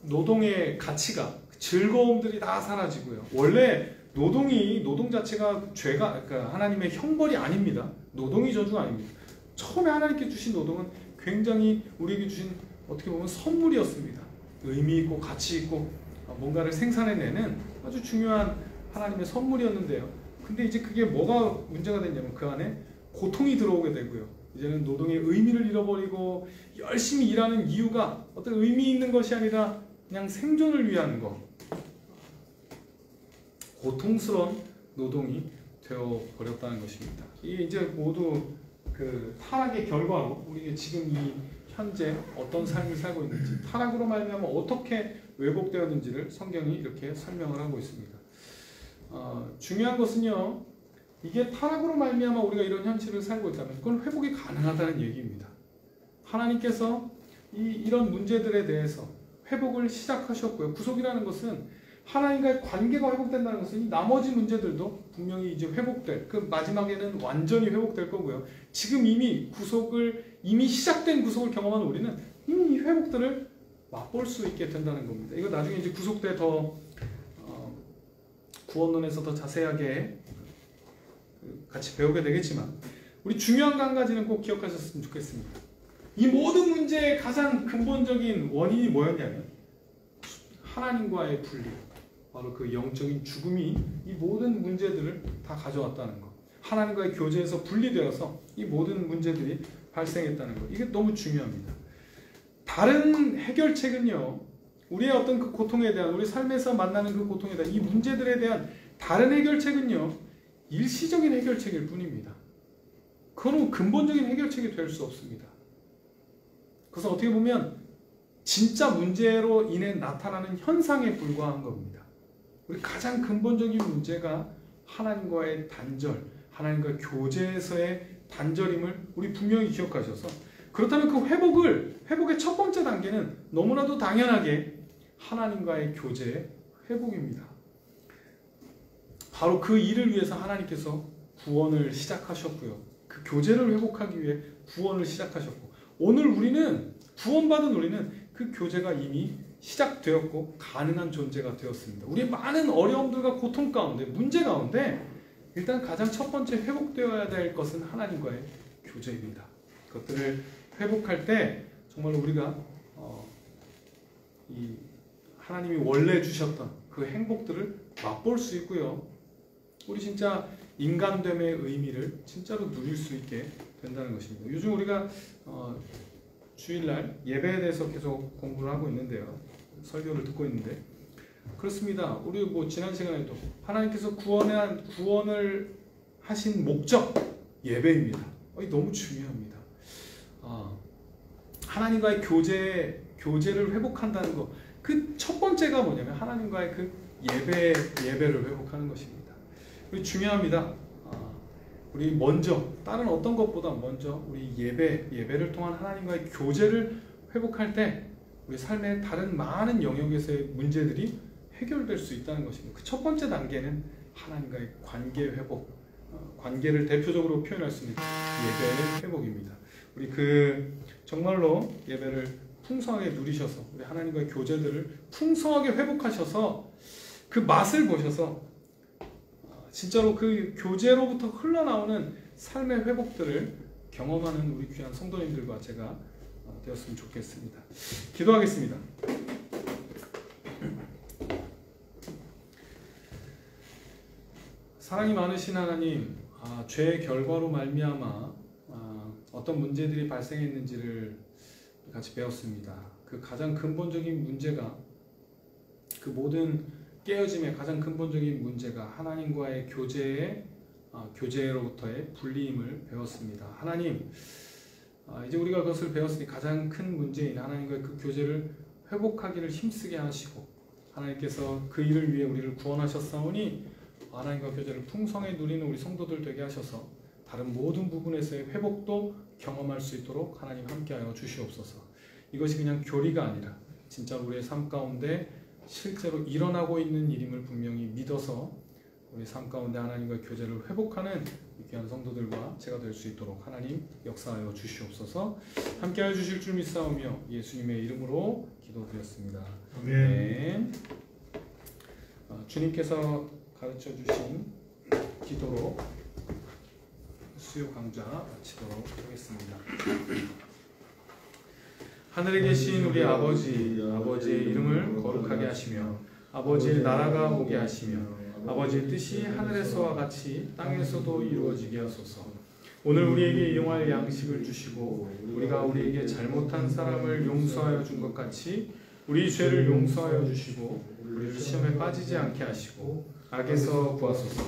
노동의 가치가 즐거움들이 다 사라지고요. 원래 노동 자체가 그러니까 하나님의 형벌이 아닙니다. 노동이 저주가 아닙니다. 처음에 하나님께 주신 노동은 굉장히 우리에게 주신 어떻게 보면 선물이었습니다. 의미 있고 가치 있고 뭔가를 생산해내는 아주 중요한 하나님의 선물이었는데요. 근데 이제 그게 뭐가 문제가 됐냐면 그 안에 고통이 들어오게 되고요. 이제는 노동의 의미를 잃어버리고 열심히 일하는 이유가 어떤 의미 있는 것이 아니라 그냥 생존을 위한 것. 고통스러운 노동이 되어버렸다는 것입니다. 이게 이제 모두 그 타락의 결과로 우리 지금 이 현재 어떤 삶을 살고 있는지 타락으로 말미암아 어떻게 왜곡되었는지를 성경이 이렇게 설명을 하고 있습니다. 중요한 것은요, 이게 타락으로 말미암아 우리가 이런 현실을 살고 있다면 그건 회복이 가능하다는 얘기입니다. 하나님께서 이런 문제들에 대해서 회복을 시작하셨고요. 구속이라는 것은 하나님과의 관계가 회복된다는 것은 이 나머지 문제들도 분명히 이제 회복될, 그 마지막에는 완전히 회복될 거고요. 지금 이미 시작된 구속을 경험한 우리는 이미 이 회복들을 맛볼 수 있게 된다는 겁니다. 이거 나중에 이제 구속 때 더 구원론에서 더 자세하게 같이 배우게 되겠지만 우리 중요한 거 한 가지는 꼭 기억하셨으면 좋겠습니다. 이 모든 문제의 가장 근본적인 원인이 뭐였냐면 하나님과의 분리, 바로 그 영적인 죽음이 이 모든 문제들을 다 가져왔다는 것. 하나님과의 교제에서 분리되어서 이 모든 문제들이 발생했다는 것. 이게 너무 중요합니다. 다른 해결책은요, 우리의 어떤 그 고통에 대한, 우리 삶에서 만나는 그 고통에 대한 이 문제들에 대한 다른 해결책은요, 일시적인 해결책일 뿐입니다. 그건 근본적인 해결책이 될 수 없습니다. 그래서 어떻게 보면 진짜 문제로 인해 나타나는 현상에 불과한 겁니다. 우리 가장 근본적인 문제가 하나님과의 단절, 하나님과 교제에서의 단절임을 우리 분명히 기억하셔서, 그렇다면 그 회복의 첫 번째 단계는 너무나도 당연하게 하나님과의 교제의 회복입니다. 바로 그 일을 위해서 하나님께서 구원을 시작하셨고요. 그 교제를 회복하기 위해 구원을 시작하셨고, 오늘 구원받은 우리는 그 교제가 이미 시작되었고 가능한 존재가 되었습니다. 우리의 많은 어려움들과 고통 가운데, 문제 가운데 일단 가장 첫 번째 회복되어야 될 것은 하나님과의 교제입니다. 그것들을 회복할 때 정말 우리가 이 하나님이 원래 주셨던 그 행복들을 맛볼 수 있고요. 우리 진짜 인간됨의 의미를 진짜로 누릴 수 있게 된다는 것입니다. 요즘 우리가 주일날 예배에 대해서 계속 공부를 하고 있는데요. 설교를 듣고 있는데 그렇습니다. 우리 뭐 지난 시간에도 하나님께서 구원을 하신 목적 예배입니다. 너무 중요합니다. 하나님과의 교제를 회복한다는 것. 그 첫 번째가 뭐냐면 하나님과의 그 예배를 회복하는 것입니다. 우리 중요합니다. 우리 먼저 다른 어떤 것보다 먼저 우리 예배를 통한 하나님과의 교제를 회복할 때 우리 삶의 다른 많은 영역에서의 문제들이 해결될 수 있다는 것입니다. 그 첫 번째 단계는 하나님과의 관계 회복, 관계를 대표적으로 표현할 수 있는 예배의 회복입니다. 우리 정말로 예배를 풍성하게 누리셔서 우리 하나님과의 교제들을 풍성하게 회복하셔서 그 맛을 보셔서 진짜로 그 교제로부터 흘러나오는 삶의 회복들을 경험하는 우리 귀한 성도님들과 제가 되었으면 좋겠습니다. 기도하겠습니다. 사랑이 많으신 하나님, 죄의 결과로 말미암아 어떤 문제들이 발생했는지를 같이 배웠습니다. 그 가장 근본적인 문제가, 그 모든 깨어짐의 가장 근본적인 문제가 하나님과의 교제로부터의 분리임을 배웠습니다. 하나님, 이제 우리가 그것을 배웠으니 가장 큰 문제인 하나님과의 그 교제를 회복하기를 힘쓰게 하시고, 하나님께서 그 일을 위해 우리를 구원하셨사오니 하나님과 교제를 풍성히 누리는 우리 성도들 되게 하셔서 다른 모든 부분에서의 회복도 경험할 수 있도록 하나님 함께하여 주시옵소서. 이것이 그냥 교리가 아니라 진짜 우리의 삶 가운데 실제로 일어나고 있는 일임을 분명히 믿어서 우리 삶 가운데 하나님과 교제를 회복하는 귀한 성도들과 제가 될 수 있도록 하나님 역사하여 주시옵소서. 함께하여 주실 줄 믿사오며 예수님의 이름으로 기도드렸습니다. 아멘. 주님께서 가르쳐 주신 기도로 수요 강좌 마치도록 하겠습니다. 하늘에 계신 우리 아버지의 이름을 거룩하게 하시며 아버지의 나라가 오게 하시며 아버지의 뜻이 하늘에서와 같이 땅에서도 이루어지게 하소서. 오늘 우리에게 일용할 양식을 주시고 우리가 우리에게 잘못한 사람을 용서하여 준 것 같이 우리 죄를 용서하여 주시고 우리를 시험에 빠지지 않게 하시고 악에서 구하소서.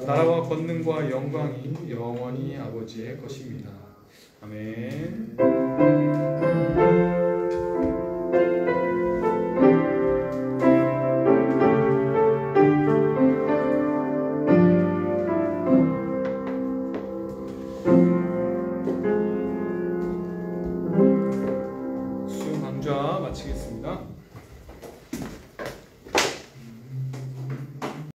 나라와 권능과 영광이 영원히 아버지의 것입니다. 아멘.